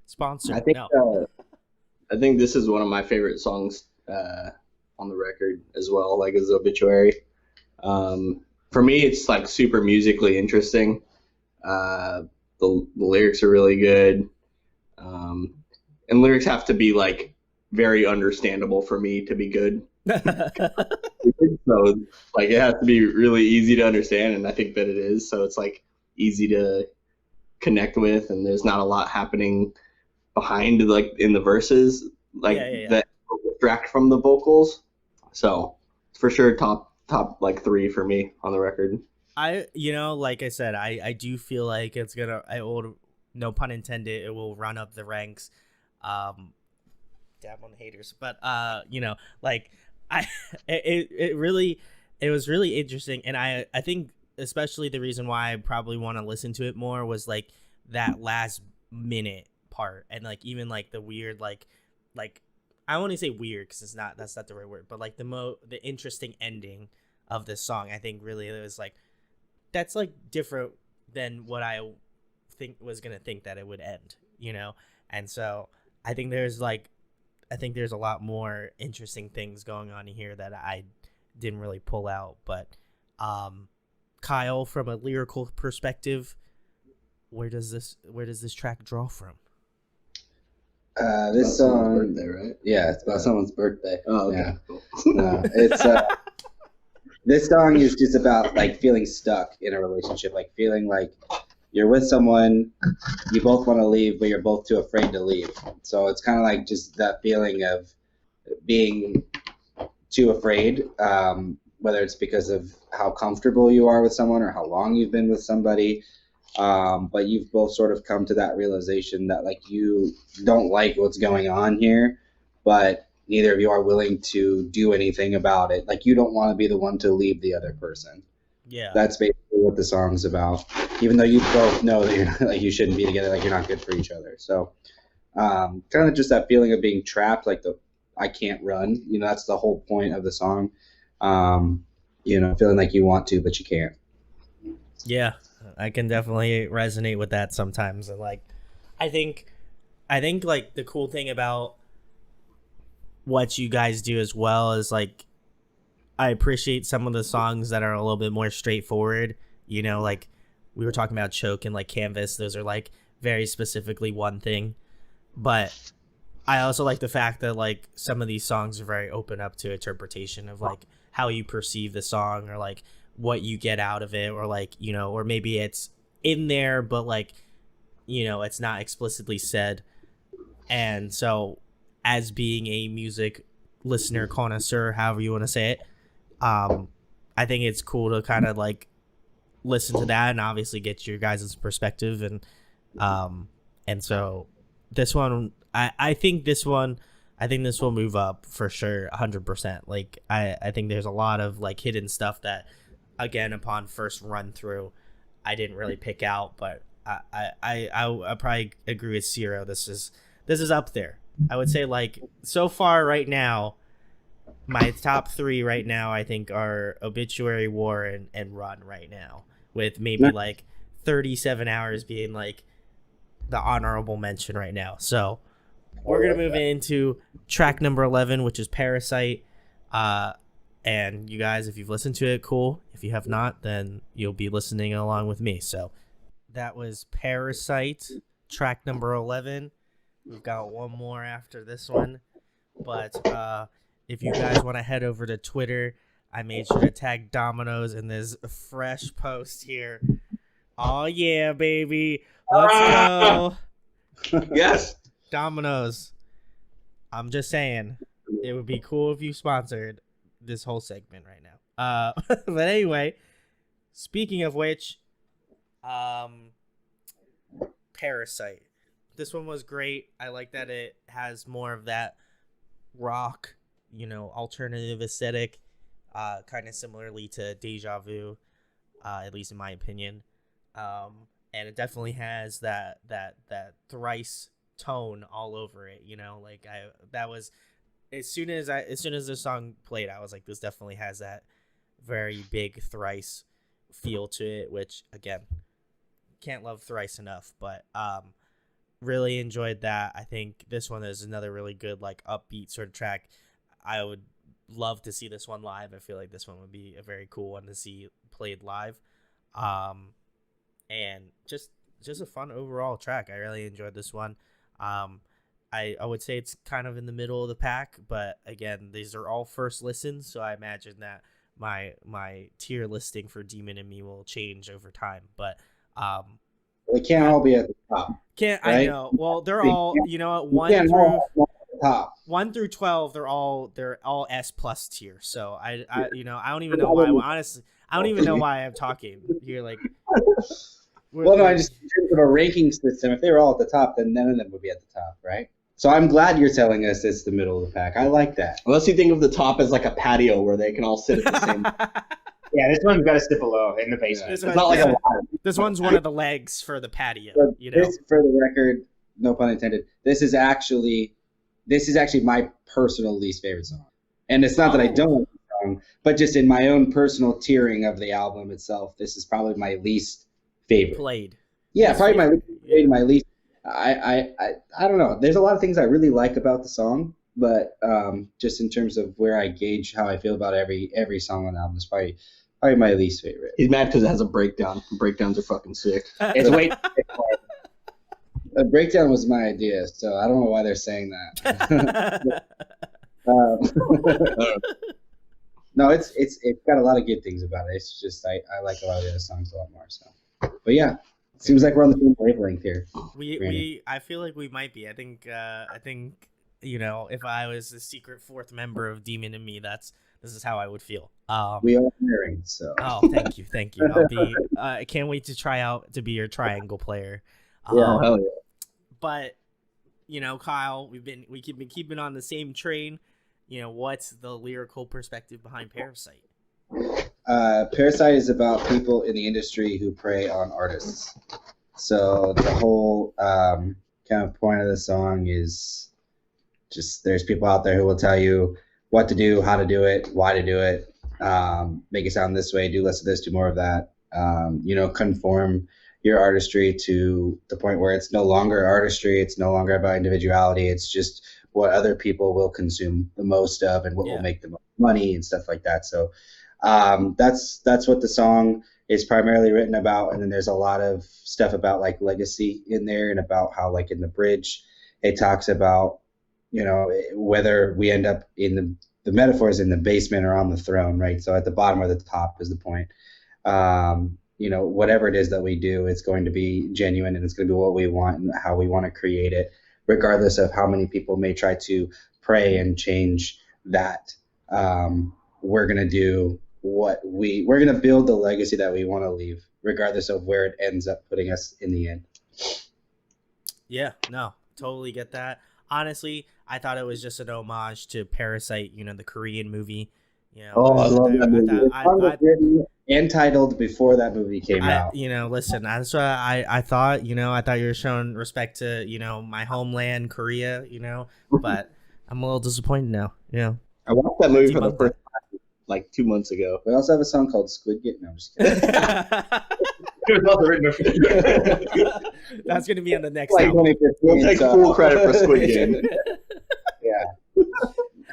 sponsor. I think this is one of my favorite songs on the record as well, like as Obituary. For me, it's like super musically interesting. The lyrics are really good. And lyrics have to be like very understandable for me to be good. So like it has to be really easy to understand, and I think that it is. So it's like easy to connect with, and there's not a lot happening behind like in the verses like that distract from the vocals. So for sure top like 3 for me on the record. Like I said, I do feel like no pun intended, it will run up the ranks. Dab on the haters, but like it was really interesting, and I think especially the reason why I probably want to listen to it more was like that last minute part, and like even like the weird like I want to say weird because that's not the right word, but like the interesting ending of this song. I think really it was like that's like different than what I was gonna think that it would end, and so I think there's a lot more interesting things going on here that I didn't really pull out. But Kyle, from a lyrical perspective, where does this track draw from? This song, birthday, right? Yeah, it's about someone's birthday. Oh, okay. Yeah. Cool. No, it's this song is just about like feeling stuck in a relationship, like feeling like you're with someone, you both want to leave, but you're both too afraid to leave. So it's kind of like just that feeling of being too afraid, whether it's because of how comfortable you are with someone or how long you've been with somebody. But you've both sort of come to that realization that like you don't like what's going on here, but neither of you are willing to do anything about it. Like you don't want to be the one to leave the other person. Yeah. That's basically what the song's about. Even though you both know that you're not, like you shouldn't be together, like you're not good for each other. So kind of just that feeling of being trapped, like I can't run. That's the whole point of the song. Feeling like you want to, but you can't. Yeah, I can definitely resonate with that sometimes. And like, I think like the cool thing about what you guys do as well is like, I appreciate some of the songs that are a little bit more straightforward. Like we were talking about Choke and like Canvas. Those are like very specifically one thing. But I also like the fact that like some of these songs are very open up to interpretation of like how you perceive the song or like what you get out of it, or like, or maybe it's in there, but like, it's not explicitly said. And so as being a music listener, connoisseur, however you want to say it, I think it's cool to kind of like listen to that and obviously get your guys' perspective. And so this one, I think this will move up for sure. 100%. Like, I think there's a lot of like hidden stuff that, again, upon first run through, I didn't really pick out, but I probably agree with Ciro. This is up there. I would say like so far right now, my top 3 right now, I think, are Obituary, War, and Run right now, with maybe like 37 Hours being like the honorable mention right now. So we're going to move into track number 11, which is Parasite. And you guys, if you've listened to it, cool. If you have not, then you'll be listening along with me. So that was Parasite, track number 11. We've got one more after this one. But if you guys want to head over to Twitter, I made sure to tag Domino's in this fresh post here. Oh, yeah, baby. Let's go. Yes. Domino's. I'm just saying, it would be cool if you sponsored this whole segment right now. But anyway, speaking of which, Parasite. This one was great. I like that it has more of that rock, alternative aesthetic, kind of similarly to Deja Vu, at least in my opinion. And it definitely has that thrice tone all over it. That was as soon as the song played, I was like, this definitely has that very big thrice feel to it, which again, can't love thrice enough. But really enjoyed that. I think this one is another really good upbeat sort of track. I would love to see this one live. I feel like this one would be a very cool one to see played live. And just a fun overall track. I really enjoyed this one. I would say it's kind of in the middle of the pack, but again, these are all first listens, so I imagine that my tier listing for Demon in Me will change over time. But they can't all be at the top. Right? I know. Well, they're all top. 1 through 12. They're all S+ tier. So I don't even know why. Honestly, I don't even know why I'm talking. You're like. Well, no, I just in terms of a ranking system, if they were all at the top, then none of them would be at the top, right? So I'm glad you're telling us it's the middle of the pack. I like that. Unless you think of the top as like a patio where they can all sit at the same. Yeah, this one's got to sit below in the basement. It's not like a ladder. This one's one of the legs for the patio. This, for the record, no pun intended. This is actually my personal least favorite song, and it's not that I don't like the song, but just in my own personal tiering of the album itself, this is probably my least favorite. Played. Yeah, probably my least favorite. My least. I don't know. There's a lot of things I really like about the song, but just in terms of where I gauge how I feel about every song on the album, is probably my least favorite. He's mad because it has a breakdown. Breakdowns are fucking sick. It's way. A breakdown was my idea, so I don't know why they're saying that. No, it's got a lot of good things about it. It's just I like a lot of the other songs a lot more. So, but yeah, it seems like we're on the same wavelength here. I feel like we might be. I think if I was the secret fourth member of Demon in Me, this is how I would feel. We are married, so. Oh, thank you. I'll be. I can't wait to try out to be your triangle player. Yeah, hell yeah. But Kyle, we've been keeping on the same train. What's the lyrical perspective behind Parasite? Parasite is about people in the industry who prey on artists. So the whole kind of point of the song is just there's people out there who will tell you what to do, how to do it, why to do it, make it sound this way, do less of this, do more of that, conform your artistry to the point where it's no longer artistry, it's no longer about individuality, it's just what other people will consume the most of and what will make the most money and stuff like that. So that's what the song is primarily written about. And then there's a lot of stuff about legacy in there, and about how in the bridge it talks about whether we end up in the metaphors in the basement or on the throne, right? So at the bottom or the top is the point. Whatever it is that we do, it's going to be genuine, and it's going to be what we want and how we want to create it, regardless of how many people may try to pray and change that. We're going to do we're going to build the legacy that we want to leave, regardless of where it ends up putting us in the end. Yeah, no, totally get that. Honestly, I thought it was just an homage to Parasite, the Korean movie. I love that movie. I written and titled before that movie came out. Listen, that's what I thought. I thought you were showing respect to my homeland, Korea. But I'm a little disappointed now. I watched that movie for the first time 2 months ago. We also have a song called Squid Game. No, I'm just kidding. That's going to be on the next album. We'll take full credit for Squid Game. Yeah.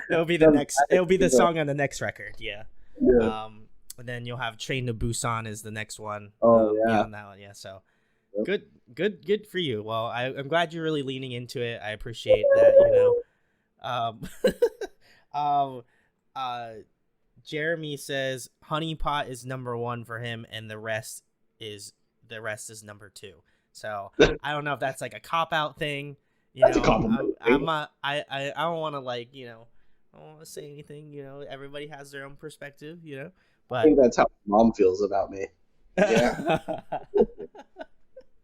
It'll be the next. It'll be the song on the next record. Yeah. And then you'll have Train to Busan is the next one. Oh yeah. On that one, yeah. So Good for you. Well, I'm glad you're really leaning into it. I appreciate that. Jeremy says Honey Pot is number 1 for him, and the rest is number 2. So I don't know if that's like a cop out thing. That's a compliment. I don't want to I don't want to say anything. Everybody has their own perspective. But I think that's how my mom feels about me. Yeah.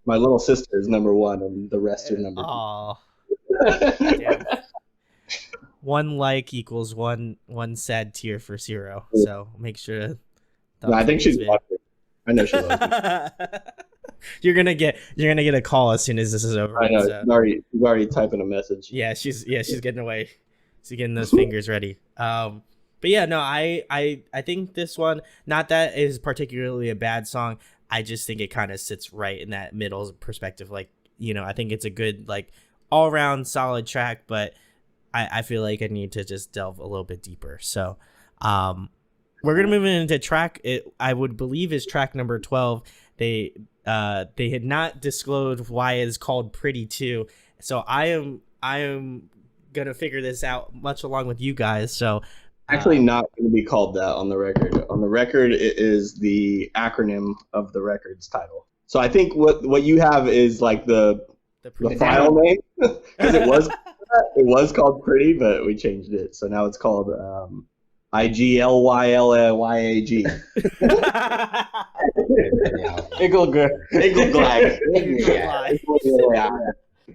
My little sister is number 1, and the rest are number 2. Oh. Damn. 1 like equals one sad tear for Zero. So make sure. No, I think she's watching. I know she loves it. You're gonna get a call as soon as this is over. I know. She's already typing a message. Yeah, she's getting away. She's getting those fingers ready. But yeah, no, I think this one, not that it is particularly a bad song. I just think it kind of sits right in that middle perspective. Like, I think it's a good, like, all around solid track, but I feel like I need to just delve a little bit deeper. So, we're gonna move into track. I would believe is track number 12. They had not disclosed why it's called Pretty 2. So I am gonna figure this out much along with you guys. So. Actually, not going to be called that on the record. On the record, it is the acronym of the record's title. So I think what you have is like the file name, because it was called Pretty, but we changed it. So now it's called IGLYLYAG.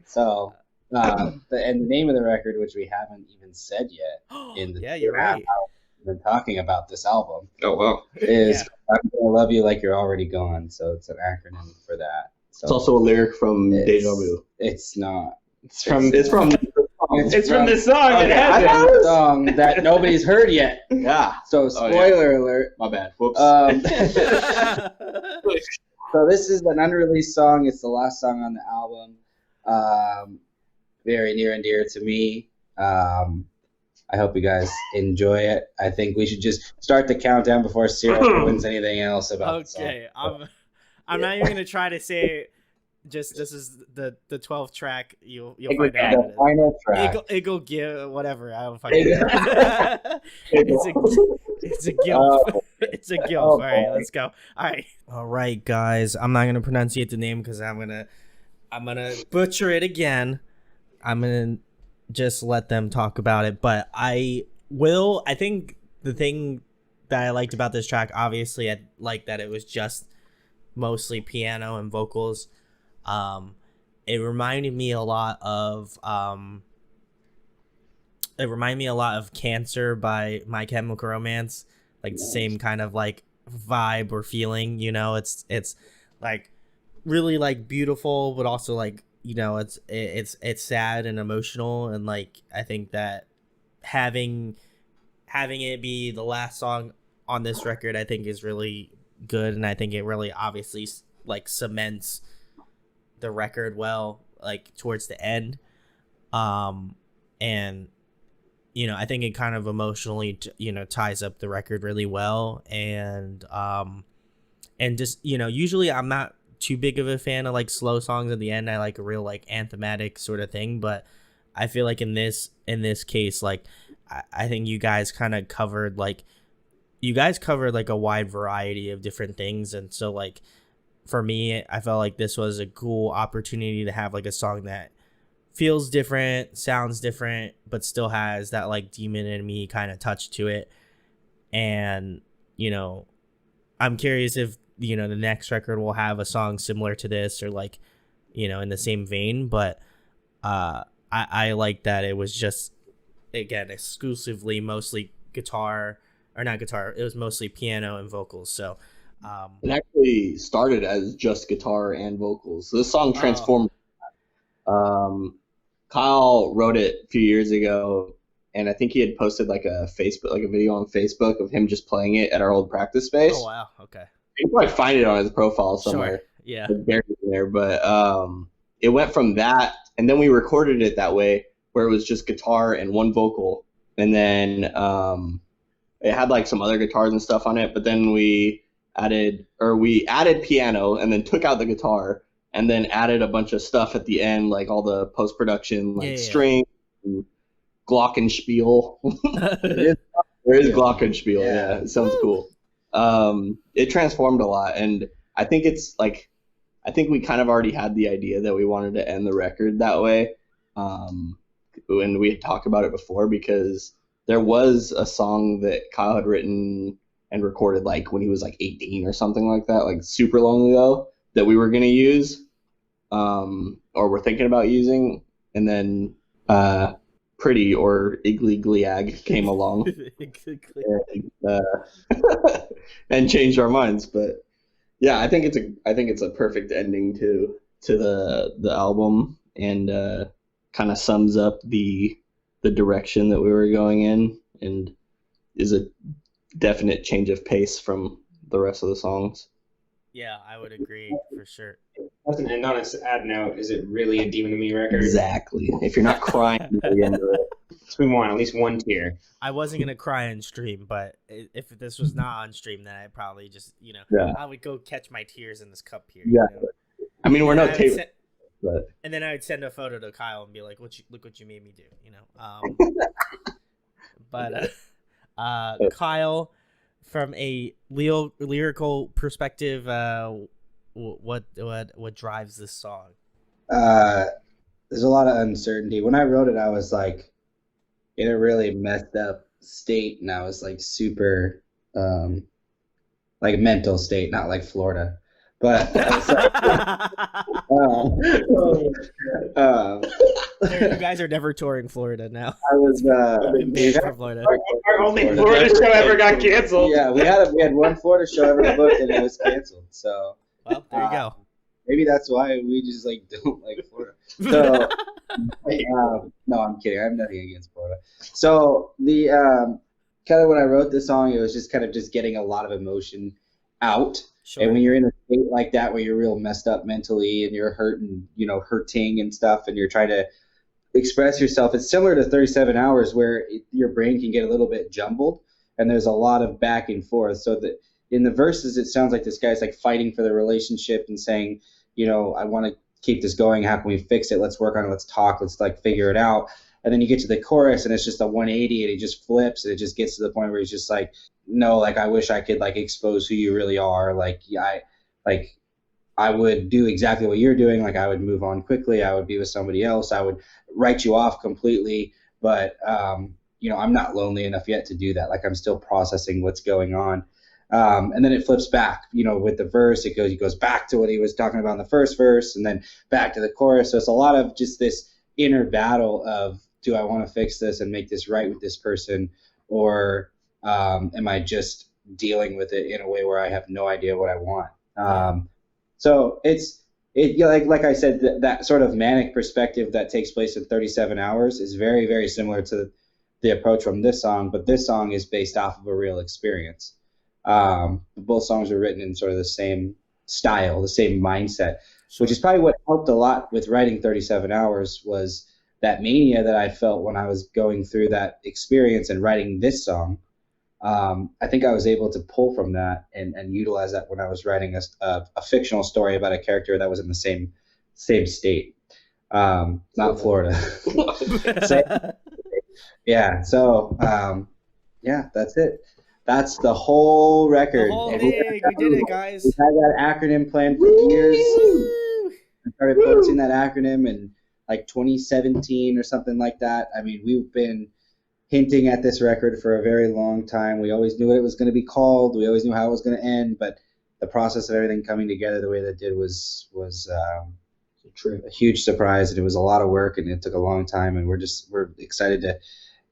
So. And the name of the record, which we haven't even said yet, you're right. We've been talking about this album. Oh wow! Is I'm Gonna Love You Like You're Already Gone. So it's an acronym for that. So it's also a lyric from Deja Vu. It's not. It's from the song. Okay, it's from a song that nobody's heard yet. Yeah. So spoiler alert. My bad. Whoops. So this is an unreleased song. It's the last song on the album. Very near and dear to me. I hope you guys enjoy it. I think we should just start the countdown before Cyril wins anything else about the song. Okay, I'm not even gonna try to say. Just this is the 12th track. You'll find out. The final track. It'll give whatever. I don't fucking know. It's a guilt. It's a guilt. All right, let's go. All right, guys. I'm not gonna pronunciate the name because I'm gonna butcher it again. I'm gonna just let them talk about it, but I think the thing that I liked about this track, obviously I liked that it was just mostly piano and vocals. It reminded me a lot of Cancer by My Chemical Romance, like the same kind of like vibe or feeling, it's like really like beautiful, but also like, it's sad and emotional, and like I think that having it be the last song on this record, I think is really good, and I think it really obviously like cements the record well, like towards the end, and I think it kind of emotionally ties up the record really well, and just usually I'm not too big of a fan of like slow songs at the end. I like a real like anthematic sort of thing, but I feel like in this case, like I think you guys covered like a wide variety of different things, and so like for me, I felt like this was a cool opportunity to have like a song that feels different, sounds different, but still has that like Demon in Me kind of touch to it. And I'm curious if the next record will have a song similar to this or like in the same vein, but I like that it was just, again, exclusively mostly guitar, or not guitar, it was mostly piano and vocals. So it actually started as just guitar and vocals. So this song transformed. Kyle wrote it a few years ago, and I think he had posted like a video on Facebook of him just playing it at our old practice space. Oh wow, okay. You can probably find it on his profile somewhere. Sure. Yeah. It's buried in there, but it went from that, and then we recorded it that way, where it was just guitar and one vocal, and then it had like some other guitars and stuff on it. But then we added piano, and then took out the guitar, and then added a bunch of stuff at the end, like all the post-production, like string, and glockenspiel. There is glockenspiel. Yeah, it sounds cool. It transformed a lot, and I think we kind of already had the idea that we wanted to end the record that way. And we had talked about it before, because there was a song that Kyle had written and recorded like when he was like 18 or something like that, like super long ago, that we were going to use, or we're thinking about using. And then Pretty or Igligliag came along and changed our minds. But yeah, I think it's a perfect ending to the album, and kind of sums up the direction that we were going in, and is a definite change of pace from the rest of the songs. Yeah, I would agree for sure. And on a sad note, is it really a Demon of Me record? Exactly. If you're not crying at the end of it. We want at least one tear. I wasn't gonna cry on stream, but if this was not on stream, then I'd probably just, I would go catch my tears in this cup here. Yeah. I mean, we're not taping. But... And then I would send a photo to Kyle and be like, look what you made me do, But Kyle, from a lyrical perspective, what drives this song? There's a lot of uncertainty. When I wrote it, I was like in a really messed up state, and I was like super like mental state, not like Florida. But you guys are never touring Florida now. I was from Florida. Our only Florida show ever got canceled. Yeah, we had one Florida show ever booked, and it was canceled. So well, there you go. Maybe that's why we just like don't like Florida. So no, I'm kidding. I have nothing against Florida. So the kind of when I wrote this song, it was just kind of just getting a lot of emotion out. Sure. And when you're in a state like that where you're real messed up mentally and you're hurting and stuff, and you're trying to express yourself, it's similar to 37 Hours, where your brain can get a little bit jumbled and there's a lot of back and forth. So that in the verses, it sounds like this guy's like fighting for the relationship and saying, I want to keep this going. How can we fix it? Let's work on it. Let's talk. Let's like figure it out. And then you get to the chorus and it's just a 180 and he just flips and it just gets to the point where he's just like, no, like, I wish I could like expose who you really are. Like, yeah, I would do exactly what you're doing. Like, I would move on quickly. I would be with somebody else. I would write you off completely. But, I'm not lonely enough yet to do that. Like, I'm still processing what's going on. And then it flips back, with the verse, he goes back to what he was talking about in the first verse and then back to the chorus. So it's a lot of just this inner battle of, do I want to fix this and make this right with this person, or am I just dealing with it in a way where I have no idea what I want? So it's like I said, that sort of manic perspective that takes place in 37 Hours is very, very similar to the approach from this song, but this song is based off of a real experience. Both songs were written in sort of the same style, the same mindset, which is probably what helped a lot with writing 37 Hours was that mania that I felt when I was going through that experience and writing this song. I think I was able to pull from that and utilize that when I was writing a fictional story about a character that was in the same state, not Florida. Yeah. So that's it. That's the whole record. The whole thing. We did it, guys. We had that acronym planned for years. I started posting that acronym in like 2017 or something like that. I mean, we've been hinting at this record for a very long time. We always knew what it was going to be called. We always knew how it was going to end, but the process of everything coming together the way that it did was a huge surprise, and it was a lot of work, and it took a long time, and we're excited to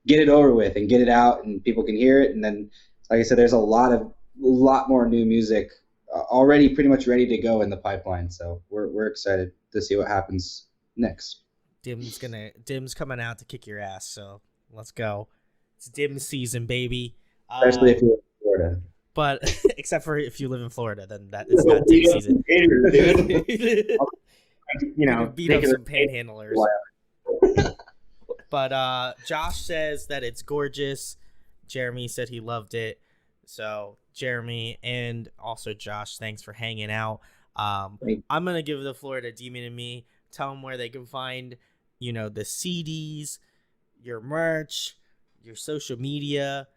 get it over with and get it out, and people can hear it. And then, like I said, there's a lot more new music already pretty much ready to go in the pipeline. So we're excited to see what happens next. Dim's coming out to kick your ass, so let's go. It's Dim season, baby. Especially if you're in Florida. But except for if you live in Florida, then that is not Dim season. Beat up some panhandlers. But Josh says that it's gorgeous. Jeremy said he loved it. So Jeremy and also Josh, thanks for hanging out. I'm gonna give the floor to Demon and Me. Tell them where they can find, the CDs, your merch, your social media,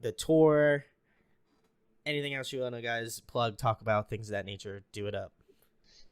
the tour, anything else you want to guys plug, talk about, things of that nature. Do it up.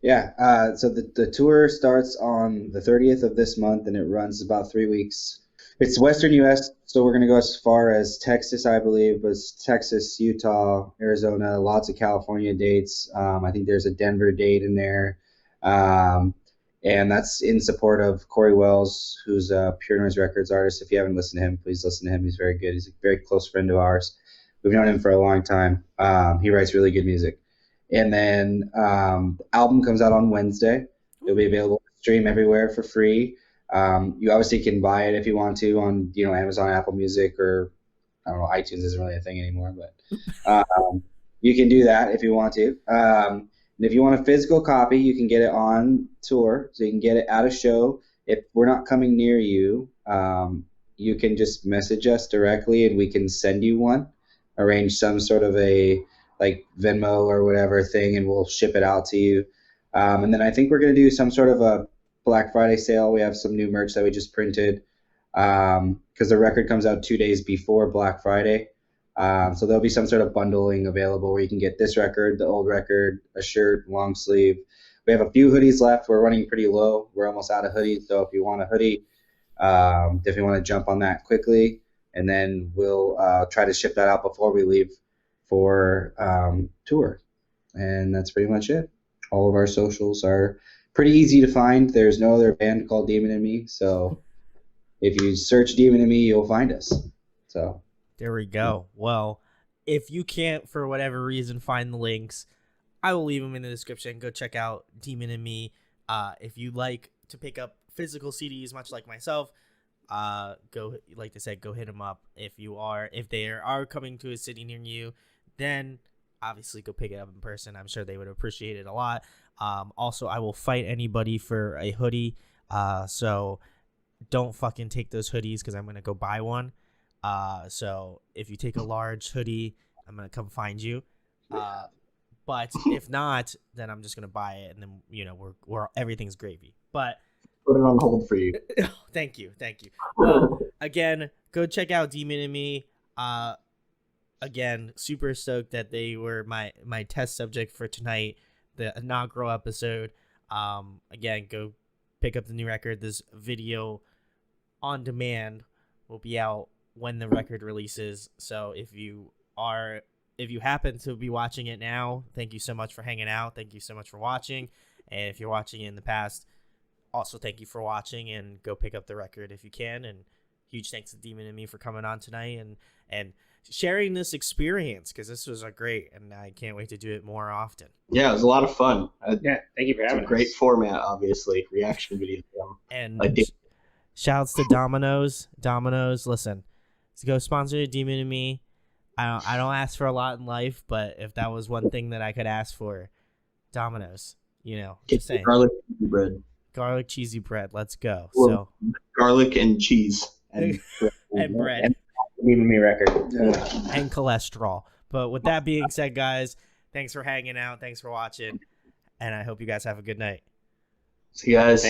Yeah, so the tour starts on the 30th of this month, and it runs about 3 weeks. It's Western U.S., so we're going to go as far as Texas, I believe, but Texas, Utah, Arizona, lots of California dates. I think there's a Denver date in there. And that's in support of Corey Wells, who's a Pure Noise Records artist. If you haven't listened to him, please listen to him. He's very good. He's a very close friend of ours. We've known him for a long time. He writes really good music. And then the album comes out on Wednesday. It'll be available to stream everywhere for free. You obviously can buy it if you want to on Amazon, Apple Music, or I don't know, iTunes isn't really a thing anymore, but you can do that if you want to. And if you want a physical copy, you can get it on tour, so you can get it at a show. If we're not coming near you, you can just message us directly and we can send you one. Arrange some sort of a like Venmo or whatever thing, and we'll ship it out to you. And then I think we're going to do some sort of a Black Friday sale. We have some new merch that we just printed because the record comes out 2 days before Black Friday. So there'll be some sort of bundling available where you can get this record, the old record, a shirt, long sleeve. We have a few hoodies left. We're running pretty low. We're almost out of hoodies. So if you want a hoodie, definitely want to jump on that quickly. And then we'll try to ship that out before we leave for tour. And that's pretty much it. All of our socials are pretty easy to find. There's no other band called Demon and Me. So if you search Demon and Me, you'll find us. So there we go. Well, if you can't, for whatever reason, find the links, I will leave them in the description. Go check out Demon and Me. If you like to pick up physical CDs, much like myself, go, like I said, go hit them up. If they are coming to a city near you, then obviously go pick it up in person. I'm sure they would appreciate it a lot. Also, I will fight anybody for a hoodie. So don't fucking take those hoodies because I'm going to go buy one. So if you take a large hoodie, I'm going to come find you. But if not, then I'm just going to buy it. And then, we're everything's gravy. But put it on hold for you. Thank you. Well, again, go check out Demon and Me. Again, super stoked that they were my test subject for tonight, the inaugural episode. Again, go pick up the new record. This video on demand will be out when the record releases. So if you happen to be watching it now, thank you so much for hanging out. Thank you so much for watching. And if you're watching it in the past, also thank you for watching, and go pick up the record if you can. And huge thanks to Demon and Me for coming on tonight and sharing this experience, because this was great, and I can't wait to do it more often. Yeah, it was a lot of fun. Yeah, thank you for having us. Great format, obviously. Reaction video. And shouts to Domino's. Domino's, listen, go sponsor Demon and Me. I don't ask for a lot in life, but if that was one thing that I could ask for, Domino's, just saying. Garlic cheesy bread. Let's go. So garlic and cheese and bread. And Demon and Me record. And cholesterol. But with that being said, guys, thanks for hanging out. Thanks for watching. And I hope you guys have a good night. See you guys.